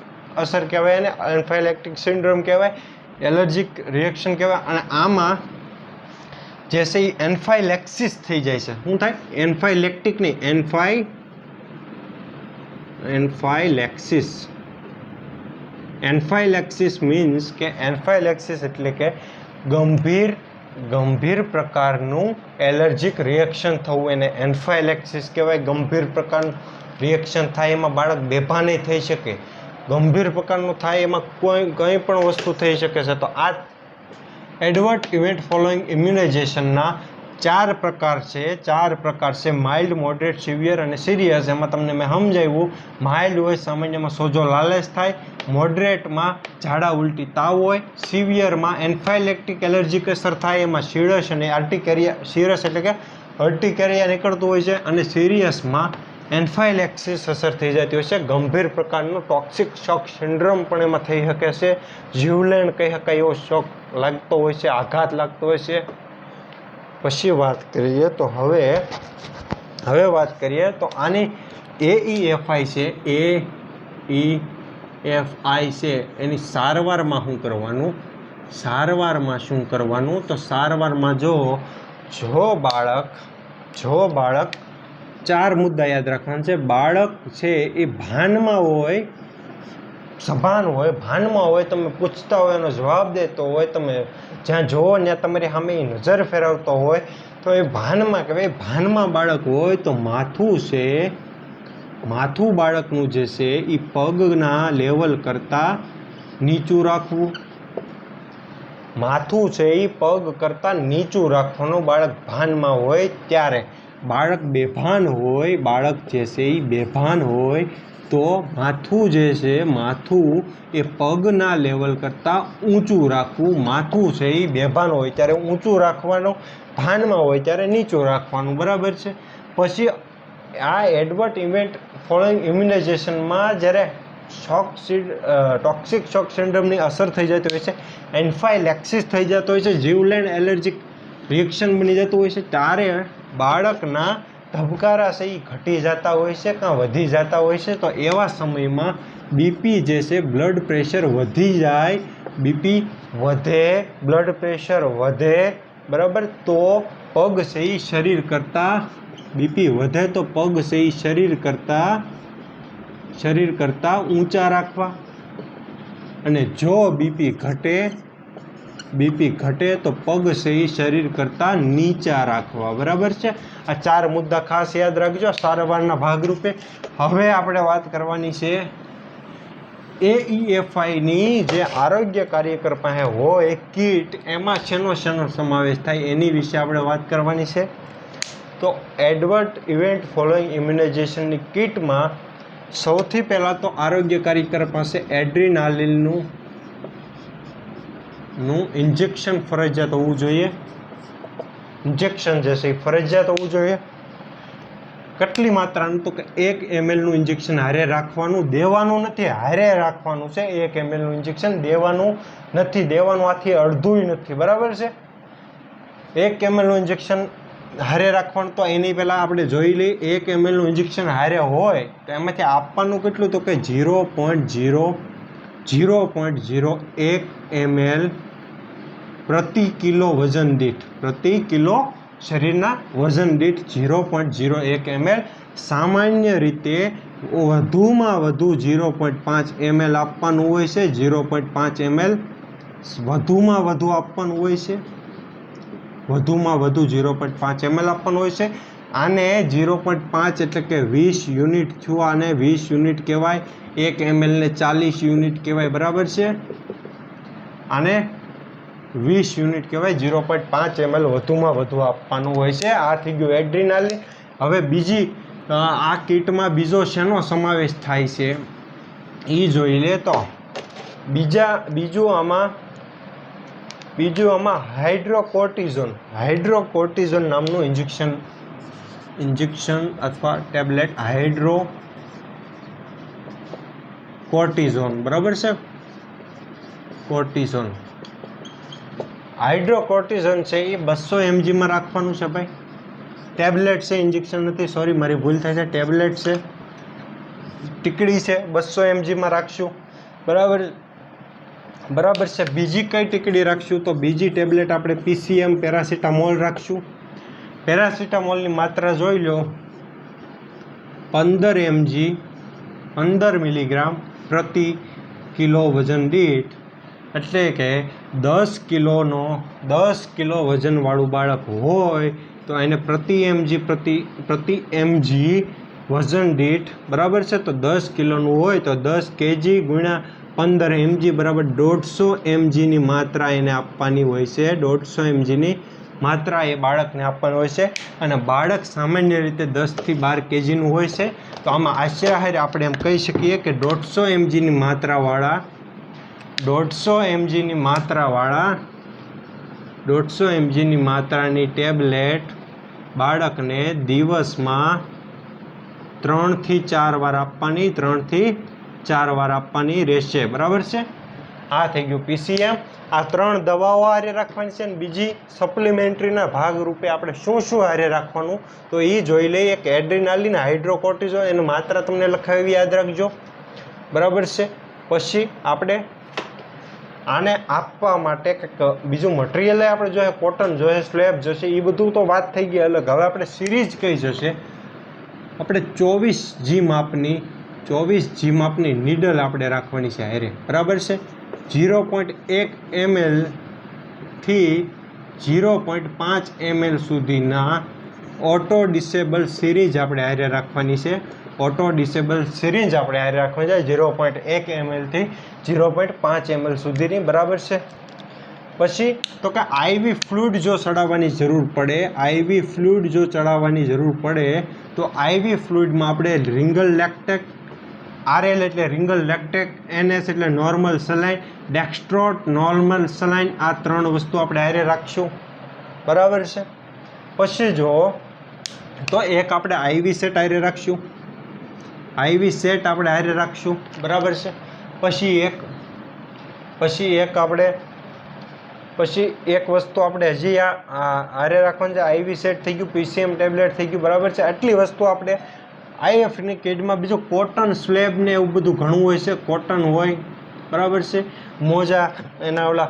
અસર કહેવાય અને એન્ફાઇલેક્ટિક સિન્ડ્રોમ કહેવાય, એલર્જીક રિએક્શન કહેવાય. અને આમાં જે છે એ એન્ફાઇલેક્સિસ થઈ જાય છે. શું થાય? એન્ફાઇલેક્ટિક નહીં, એન્ફાઇલેક્સિસ. એન્ફાઇલેક્સિસ મીન્સ કે એન્ફાઇલેક્સિસ એટલે કે ગંભીર પ્રકારનું એલર્જીક રિએક્શન થવું એને એન્ફાઇલેક્સિસ કહેવાય. ગંભીર પ્રકારનું રિએક્શન થાય, એમાં બાળક બેભાન થઈ શકે. ગંભીર પ્રકારનું થાય એમાં કંઈ પણ વસ્તુ થઈ શકે છે. તો આ એડવર્ટ ઇવેન્ટ ફોલોઈંગ ઇમ્યુનાઇઝેશનના 4 પ્રકાર છે. માઇલ્ડ, મોડરેટ, સિવિયર અને સિરિયસ. એમાં તમને મેં સમજાવ્યું. માઇલ્ડ હોય, સામાન્યમાં સોજો લાલાશ થાય. મોડરેટમાં ઝાડા ઉલટી તાવ હોય. સિવિયરમાં એન્ફાઇલેક્ટિક એલર્જીક અસર થાય, એમાં શીળસ અને અર્ટિકેરિયા, શીરસ એટલે કે અર્ટિકેરિયા નીકળતું હોય છે. અને સિરિયસમાં એન્ફાઇલેક્સિસ અસર થઈ જતી હોય છે. ગંભીર પ્રકારનો ટોક્સિક શોક સિન્ડ્રોમ પણ એમાં થઈ શકે છે. જીવલેણ કહી શકાય એવો શોક લાગતો હોય છે, આઘાત લાગતો હોય છે. પછી વાત કરીએ તો હવે વાત કરીએ તો આની AEFI છે, AEFI છે, એની સારવારમાં શું કરવાનું? તો સારવારમાં જો બાળક 4 મુદ્દા યાદ રાખવાના છે. બાળક છે એ ભાનમાં હોય, સભાન હોય, ભાનમાં હોય, તમે પૂછતા હોય એનો જવાબ દેતો હોય, તમે જ્યાં જોવો ત્યાં તમારી સામે નજર ફેરવતો હોય, તો એ ભાનમાં કહેવાય. ભાનમાં બાળક હોય તો માથું બાળકનું જે છે એ પગના લેવલ કરતાં નીચું રાખવું. માથું છે એ પગ કરતાં નીચું રાખવાનું બાળક ભાનમાં હોય ત્યારે. બાળક બેભાન હોય, બાળક જે છે એ બેભાન હોય તો માથું જે છે, માથું એ પગના લેવલ કરતાં ઊંચું રાખવું. માથું છે એ બેભાન હોય ત્યારે ઊંચું રાખવાનું, ભાનમાં હોય ત્યારે નીચું રાખવાનું. બરાબર છે. પછી આ એડવર્ટ ઇવેન્ટ ફોલોઈંગ ઇમ્યુનાઇઝેશનમાં જ્યારે ટોક્સિક શોક સિન્ડ્રોમની અસર થઈ જતી હોય છે, એન્ફાઇલેક્સિસ થઈ જતો હોય છે, જીવલેણ એલર્જીક રિએક્શન બની જતું હોય છે, ત્યારે બાળકના ધબકારા છે એ ઘટી જતા હોય છે કાં વધી જતા હોય છે. તો એવા સમયમાં બીપી જે છે, બ્લડ પ્રેશર વધી જાય, બીપી વધે, બ્લડ પ્રેશર વધે. બરાબર, તો પગ છે એ શરીર કરતાં, બીપી વધે તો પગ છે એ શરીર કરતાં ઊંચા રાખવા. અને જો બીપી ઘટે તો પગ છે એ શરીર કરતાં નીચા રાખવા. બરાબર છે. આ 4 મુદ્દા ખાસ યાદ રાખજો સારવારના ભાગરૂપે. હવે આપણે વાત કરવાની છે AEFIની જે આરોગ્ય કાર્યકર પાસે હોય કીટ, એમાં શેનો સમાવેશ થાય એની વિશે આપણે વાત કરવાની છે. તો એડવર્ટ ઇવેન્ટ ફોલોઈંગ ઇમ્યુનાઇઝેશનની કીટમાં સૌથી પહેલાં તો આરોગ્ય કાર્યકર પાસે એડ્રીનાલિનનું ઇન્જેક્શન ફરજિયાત હોવું જોઈએ. ઇન્જેક્શન જે છે એ ફરજિયાત હોવું જોઈએ. કેટલી માત્રાનું? તો કે 1 ml નું ઇન્જેક્શન હારે રાખવાનું, દેવાનું નથી, હારે રાખવાનું છે. 1 ml નું ઇન્જેક્શન દેવાનું નથી, દેવાનું આથી અડધું નથી. બરાબર છે. 1 ml ઇન્જેક્શન હારે રાખવાનું, તો એની પહેલાં આપણે જોઈ લઈએ 1 ml ઇન્જેક્શન હારે હોય તો એમાંથી આપવાનું કેટલું, તો કે 0.01 ml પ્રતિ કિલો વજન દીઠ, પ્રતિ કિલો શરીરના વજન દીઠ 0.01 ml. સામાન્ય રીતે વધુમાં વધુ 0.5 ml આપવાનું હોય છે, 0.5 ml વધુમાં વધુ આપવાનું હોય છે, વધુમાં વધુ 0.5 ml આપવાનું હોય છે. આને 0.5 એટલે કે 20 યુનિટ થયું, આને 20 યુનિટ કહેવાય. 1 ml ને 40 યુનિટ કહેવાય, બરાબર છે. આને 20 યુનિટ કહેવાય. 0.5 ml વધુમાં વધુ આપવાનું હોય છે. આ થઈ ગયું એડ્રીનાલિન. હવે બીજી આ કીટમાં બીજો શેનો સમાવેશ થાય છે એ જોઈ લે. તો બીજું આમાં હાઇડ્રોકોર્ટિઝોન નામનું ઇન્જેક્શન અથવા ટેબ્લેટ, હાઇડ્રોકોર્ટિઝોન, બરાબર છે. હાઇડ્રોકોર્ટિઝોન છે એ 200 mg માં રાખવાનું છે ભાઈ. ટેબ્લેટ છે, ઇન્જેક્શન નથી, સોરી મારી ભૂલ થાય છે. ટેબ્લેટ છે, ટીકડી છે, 200 mg માં રાખશું, બરાબર છે. બીજી કઈ ટીકડી રાખશું, તો બીજી ટેબ્લેટ આપણે PCM પેરાસિટામોલ રાખશું. પેરાસિટામોલની માત્રા જોઈ લો, 15 mg 15 મિલીગ્રામ પ્રતિ કિલો વજન દીઠ, એટલે કે 10 કિલો વજનવાળું બાળક હોય તો એને પ્રતિ mg વજન દીઠ, બરાબર છે. તો 10 કિલોનું હોય તો 10 kg ગુણ્યા 15 mg બરાબર 150 mg ની માત્રા એને આપવાની હોય છે. 150 mg ની માત્રા એ બાળકને આપવાની હોય છે. અને બાળક સામાન્ય રીતે 10 થી 12 kgનું હોય છે. તો આમાં આશરે આપણે એમ કહી શકીએ કે 150 mg ની માત્રાવાળા 150 mg ની માત્રાની ટેબ્લેટ બાળકને દિવસમાં 3 થી 4 વાર આપવાની, 3 થી 4 વાર આપવાની રહેશે, બરાબર છે. આ થઈ ગયું PCM. આ 3 દવાઓ હારે રાખવાની છે. અને બીજી સપ્લિમેન્ટરીના ભાગરૂપે આપણે શું હારે રાખવાનું, તો એ જોઈ લઈએ. કે એડ્રીનાલિન, હાઇડ્રોકોર્ટિઝોન, એની માત્રા તમને લખાવી યાદ રાખજો, બરાબર છે. પછી આપણે આને આપવા માટે બીજું મટીરિયલ આપણે જોઈએ, કોટન જોઈએ, સ્લેબ જોશે, એ બધું તો વાત થઈ ગઈ અલગ. હવે આપણે સિરીઝ કઈ જશે, આપણે 24 G માપની નીડલ આપણે રાખવાની છે હારે, બરાબર છે. 0.1 ml થી 0.5 ml સુધીના ઓટો ડિસેબલ સિરીઝ આપણે હારે રાખવાની છે. ઓટો ડિસેબલ સિરીઝ આપણે હારે રાખવાની છે 0.1 ml થી 0.5 ml સુધીની, બરાબર છે. પછી તો કે IV ફ્લુઇડ જો ચડાવવાની જરૂર પડે, તો IV ફ્લુઇડમાં આપણે રિંગલ લેક્ટેટ, RL એટલે રિંગલ લેક્ટેટ, NS એટલે નોર્મલ સલાઇન, ડેક્સ્ટ્રોટ નોર્મલ સલાઇન, આ 3 વસ્તુ આપણે હારે રાખશું, બરાબર છે. પછી જો તો એક આપણે IV સેટ હારે રાખશું, બરાબર છે. પછી એક વસ્તુ આપણે હજી હારે રાખવાની છે. IV સેટ થઈ ગયું, PCM ટેબ્લેટ થઈ ગયું, બરાબર છે. આટલી વસ્તુ આપણે IFની કિટમાં. બીજું કોટન સ્લેબ ને એવું બધું ઘણું હોય છે, કોટન હોય, બરાબર છે. મોજા, એના ઓલા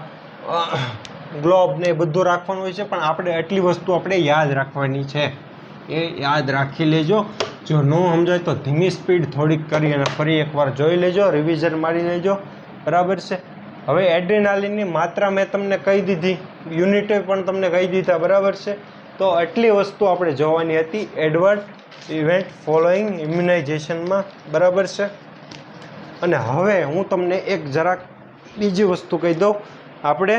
ગ્લોબ ને એ બધું રાખવાનું હોય છે. પણ આપણે આટલી વસ્તુ આપણે યાદ રાખવાની છે, એ યાદ રાખી લેજો. જો ન સમજાય તો ધીમી સ્પીડ થોડીક કરી અને ફરી એકવાર જોઈ લેજો, રિવિઝન મારી લેજો, બરાબર છે. હવે એડ્રીનાલિનની માત્રા મેં તમને કહી દીધી, યુનિટે પણ તમને કહી દીધા, બરાબર છે. તો આટલી વસ્તુ આપણે જોવાની હતી એડવર્ટ ઇવેન્ટ ફોલોઈંગ ઇમ્યુનાઇઝેશનમાં, બરાબર છે. અને હવે હું તમને એક જરાક બીજી વસ્તુ કહી દઉં. આપણે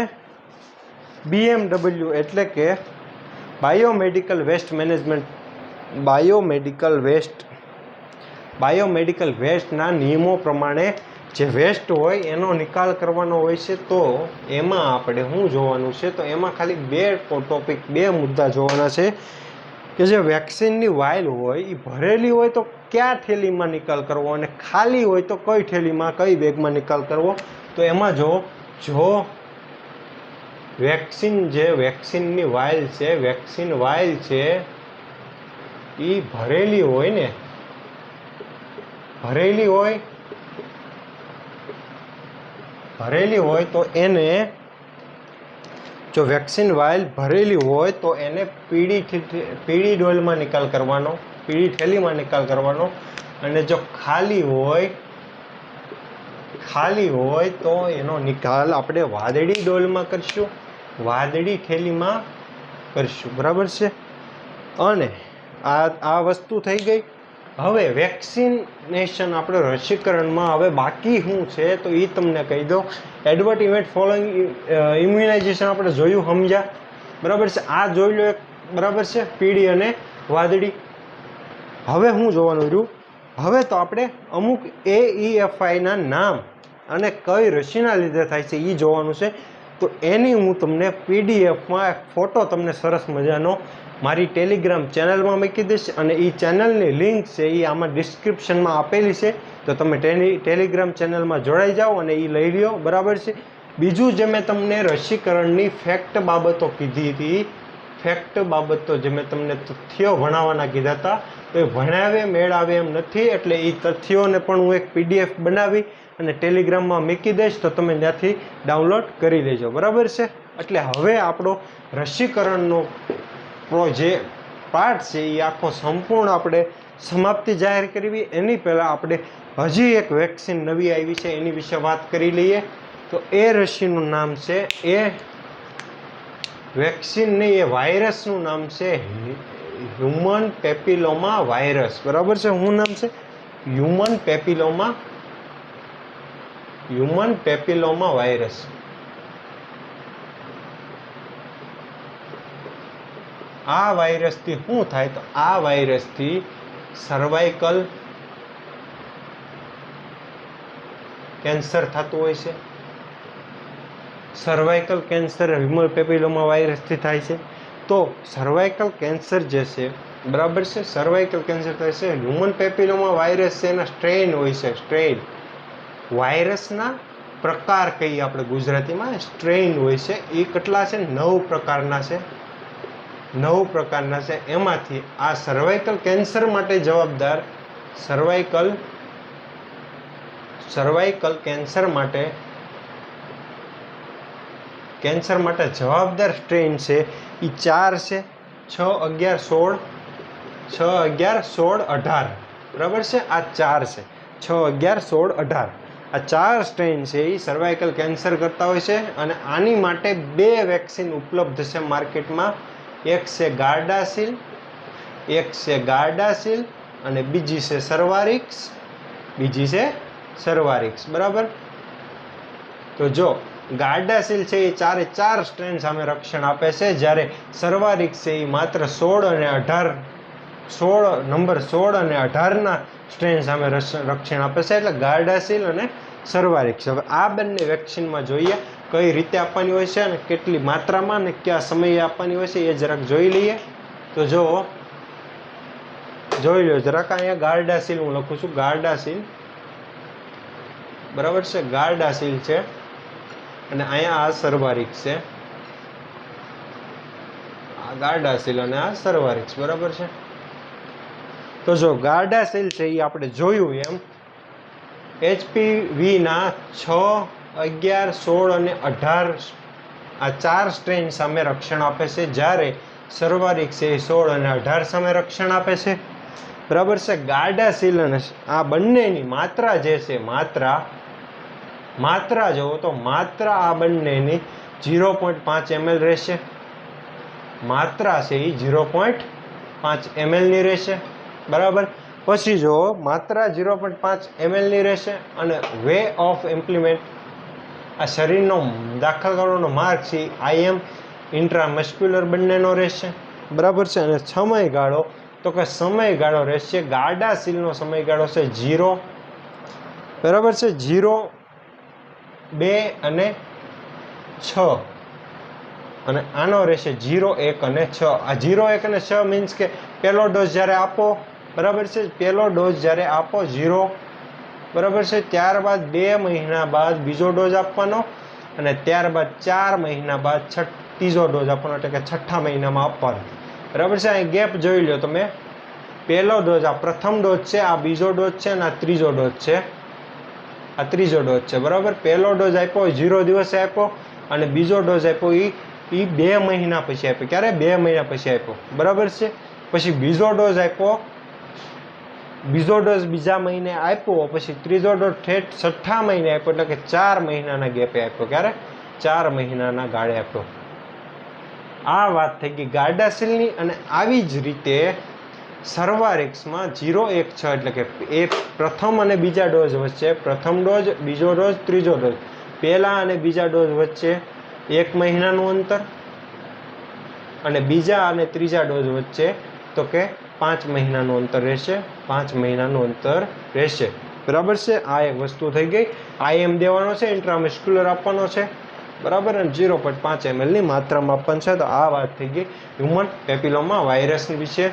BMW એટલે કે બાયોમેડિકલ વેસ્ટ મેનેજમેન્ટ, બાયોમેડિકલ વેસ્ટના નિયમો પ્રમાણે જે વેસ્ટ હોય એનો નિકાલ કરવાનો હોય છે. તો એમાં આપણે શું જોવાનું છે, તો એમાં ખાલી 2 મુદ્દા જોવાના છે. કે જે વેક્સિનની વાઇલ હોય એ ભરેલી હોય તો કયા થેલીમાં નિકાલ કરવો, અને ખાલી હોય તો કઈ થેલીમાં, કઈ બેગમાં નિકાલ કરવો. તો એમાં જો વેક્સિનની વાઇલ છે, વેક્સિન વાઇલ છે એ ભરેલી હોય ને, ભરેલી હોય તો એને, જો વેક્સિન વાઇલ ભરેલી હોય તો એને પીળી ડોલમાં નિકાલ કરવાનો, પીળી થેલીમાં નિકાલ કરવાનો. અને જો ખાલી હોય તો એનો નિકાલ આપણે વાદળી ડોલમાં કરશું, વાદળી થેલીમાં કરશું. બરાબર છે. અને આ વસ્તુ થઈ ગઈ. હવે વેક્સિનેશન આપણે રસીકરણમાં હવે બાકી શું છે તો એ તમને કહી દો. એડવર્ટ ઇવેન્ટ ફોલોઈંગ ઇમ્યુનાઇઝેશન આપણે જોયું, સમજ્યા. બરાબર છે. આ જોઈ લો એક. બરાબર છે, પીળી અને વાદળી. હવે શું જોવાનું રહ્યું? હવે તો આપણે અમુક AEFIના નામ અને કઈ રસીના લીધે થાય છે એ જોવાનું છે. તો એની હું તમને PDFમાં ફોટો તમને સરસ મજાનો મારી ટેલિગ્રામ ચેનલમાં મૂકી દઈશ, અને એ ચેનલની લિંક છે એ આમાં ડિસ્ક્રિપ્શનમાં આપેલી છે. તો તમે ટેલિગ્રામ ચેનલમાં જોડાઈ જાઓ અને એ લઈ લ્યો. બરાબર છે. બીજું જે મેં તમને રસીકરણની ફેક્ટ બાબતો કીધી હતી, ફેક્ટ બાબતો જે મેં તમને તથ્યો ભણાવવાના કીધા હતા, તો એ ભણાવે મેળ આવે એમ નથી. એટલે એ તથ્યોને પણ હું એક PDF બનાવી અને ટેલિગ્રામમાં મૂકી દઈશ, તો તમે ત્યાંથી ડાઉનલોડ કરી લેજો. બરાબર છે. એટલે હવે આપણો રસીકરણનો જે પાર્ટ છે એ આખો સંપૂર્ણ આપણે સમાપ્તિ જાહેર કરવી. એની પહેલાં આપણે હજી એક વેક્સિન નવી આવી છે એની વિશે વાત કરી લઈએ. તો એ રસીનું નામ છે, એ વેક્સિન નહીં, એ વાયરસનું નામ છે હ્યુમન પેપિલોમા વાયરસ. બરાબર છે. શું નામ છે? Human papilloma virus. આ વાયરસથી શું થાય? તો આ વાયરસથી સર્વાઇકલ કેન્સર થતું હોય છે. સર્વાઇકલ કેન્સર હ્યુમન પેપિલોમા વાયરસથી થાય છે. તો સર્વાઇકલ કેન્સર જે છે, બરાબર છે, સર્વાઇકલ કેન્સર થાય છે. હ્યુમન પેપિલોમા વાયરસ છે એના સ્ટ્રેઇન હોય છે, સ્ટ્રેઇન. વાયરસના પ્રકાર કહીએ આપણે ગુજરાતીમાં, સ્ટ્રેઇન હોય છે. એ કેટલા છે? 9 પ્રકારના છે. 9 પ્રકારના છે. એમાંથી આ સર્વાઇકલ કેન્સર માટે જવાબદાર, સર્વાઇકલ કેન્સર માટે જવાબદાર સ્ટ્રેઇન છે એ 4 છે: 6, 11, 16, 18. બરાબર છે. આ 4 છે: 6, 11, 16, 18. આ 4 સ્ટ્રેઇન છે એ સર્વાઇકલ કેન્સર કરતા હોય છે. અને આની માટે 2 વેક્સિન ઉપલબ્ધ છે માર્કેટમાં. એક છે ગાર્ડાસિલ અને બીજી છે સર્વારિક્સ. બરાબર. તો જો ગાર્ડાસિલ છે એ 4 સ્ટ્રેન સામે રક્ષણ આપે છે, જ્યારે સર્વારિક્સ છે એ માત્ર 16 અને 18ના સ્ટ્રેન સામે રક્ષણ આપે છે. એટલે ગાર્ડાસિલ અને સર્વારિક્સ. હવે આ બંને વેક્સિનમાં જોઈએ કઈ રીતે આપવાની હોય છે અને કેટલી માત્રામાં અને કયા સમયે આપવાની હોય છે એ જરાક જોઈ લઈએ. તો જોઈ લો જરાક. અહીંયા ગાર્ડાસિલ હું લખું છું, ગાર્ડાસિલ. બરાબર છે. ગાર્ડાસિલ છે. અને અહીંયા આ સર્વારિક્સ છે. આ ગાર્ડાસિલ અને આ સર્વારિક્સ. બરાબર છે. તો જો ગાર્ડાસિલ છે એ આપણે જોયું એમ HPV-ના 6, 11, 16 અને 18 આ 4 સ્ટ્રેન સામે રક્ષણ આપે છે, જ્યારે સર્વારિક્સ એ 16 અને 18 સામે રક્ષણ આપે છે. બરાબર છે. ગાર્ડાસિલ અને આ બંનેની માત્રા જે છે, માત્રા જુઓ તો માત્રા આ બંનેની 0.5 ml રહેશે. માત્રા છે એ 0.5 ml ની રહેશે. બરાબર. પછી જો માત્રા 0.5 ml ની રહેશે અને વે ઓફ ઇમ્પ્લિમેન્ટ, આ શરીરનો દાખલ કરવાનો માર્ગ છે IM ઇન્ટ્રામસ્ક્યુલર બંનેનો રહેશે. બરાબર છે. અને સમયગાળો તો કે સમયગાળો રહેશે, ગાર્ડાસિલનો સમયગાળો છે 0. બરાબર છે. 0, 2 અને 6. અને આનો રહેશે 0, 1 અને 6. આ 0, 1 અને 6 મીન્સ કે પહેલો ડોઝ જ્યારે આપો, બરાબર છે, પહેલો ડોઝ જ્યારે આપો 0, બરાબર છે, ત્યારબાદ 2 મહિના બાદ બીજો ડોઝ આપવાનો, અને ત્યારબાદ 4 મહિના બાદ ત્રીજો ડોઝ આપવાનો, એટલે કે છઠ્ઠા મહિનામાં આપવાનો, બરાબર છે. અહીં ગેપ જોઈ લો તમે, પહેલો ડોઝ આ પ્રથમ ડોઝ છે, આ બીજો ડોઝ છે અને આ ત્રીજો ડોઝ છે, આ ત્રીજો ડોઝ છે, બરાબર. પહેલો ડોઝ આપ્યો 0 દિવસે આપ્યો અને બીજો ડોઝ આપ્યો એ 2 મહિના પછી આપ્યો. ક્યારે? 2 મહિના પછી આપ્યો, બરાબર છે. પછી બીજો ડોઝ આપ્યો, બીજો ડોઝ બીજા મહિને આપ્યો, પછી ત્રીજો ડોઝ ઠેઠ છઠ્ઠા મહિને આપ્યો, એટલે કે 4 મહિનાના ગેપે આપ્યો. ક્યારે? 4 મહિનાના ગાળે આપ્યો. આ વાત થઈ ગઈ ગાર્ડાસિલની. અને આવી જ રીતે સર્વારિક્સમાં 016 એટલે કે એક પ્રથમ અને બીજા ડોઝ વચ્ચે, પ્રથમ ડોઝ, બીજો ડોઝ, ત્રીજો ડોઝ, પહેલા અને બીજા ડોઝ વચ્ચે 1 મહિનાનું અંતર અને બીજા અને ત્રીજા ડોઝ વચ્ચે તો કે 5 મહિનાનું અંતર રહેશે, 5 મહિનાનું અંતર રહેશે, બરાબર છે. આ એક વસ્તુ થઈ ગઈ. IM દેવાનો છે, ઇન્ટ્રામસ્ક્યુલર આપવાનો છે, બરાબર. અને 0.5 ml ની માત્રામાં આપવાનું છે. તો આ વાત થઈ ગઈ હ્યુમન પેપિલોમા વાયરસની વિશે.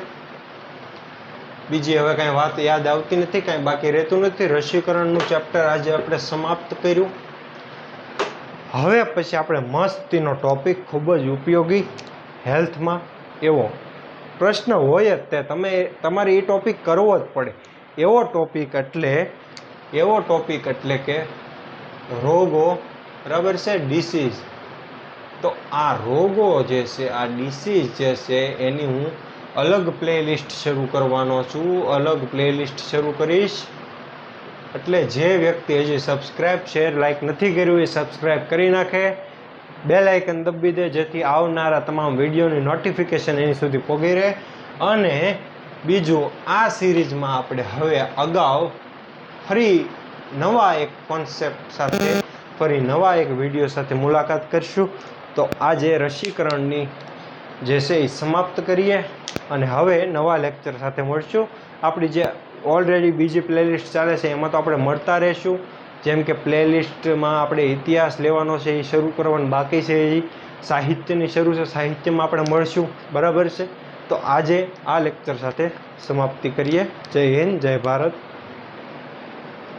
બીજી હવે કાંઈ વાત યાદ આવતી નથી, કાંઈ બાકી રહેતું નથી. રસીકરણનું ચેપ્ટર આજે આપણે સમાપ્ત કર્યું. હવે પછી આપણે મસ્તીનો ટોપિક, ખૂબ જ ઉપયોગી હેલ્થમાં એવો પ્રશ્ન હોય જ તે તમારે એ ટોપિક કરવો જ પડે એવો ટોપિક એટલે કે રોગો, બરાબર છે, ડિસીઝ. તો આ રોગો જે છે, આ ડિસીઝ જે છે એની હું અલગ પ્લેલિસ્ટ શરૂ કરવાનો છું, અલગ પ્લેલિસ્ટ શરૂ કરીશ. એટલે જે વ્યક્તિ હજી સબસ્ક્રાઇબ, શેર, લાઇક નથી કર્યું એ સબસ્ક્રાઇબ કરી નાખે, બેલ આઇકન દબી દે, જેથી આવનારા તમામ વિડીયોની નોટિફિકેશન એની સુધી પહોંચી રહે. અને બીજું, આ સિરીઝમાં આપણે હવે અગાઉ ફરી નવા એક કોન્સેપ્ટ સાથે, ફરી નવા એક વિડીયો સાથે મુલાકાત કરીશું. તો આજે રસીકરણની જે છે એ સમાપ્ત કરીએ અને હવે નવા લેક્ચર સાથે મળશું. આપણી જે ઓલરેડી બીજી પ્લેલિસ્ટ ચાલે છે એમાં તો આપણે મળતા રહીશું. જેમ કે પ્લેલિસ્ટમાં આપણે ઇતિહાસ લેવાનો છે એ શરૂ કરવાનું બાકી છે, એ સાહિત્યની શરૂ છે, સાહિત્યમાં આપણે મળશું, બરાબર છે. તો આજે આ લેક્ચર સાથે સમાપ્તિ કરીએ. જય હિન્દ, જય ભારત.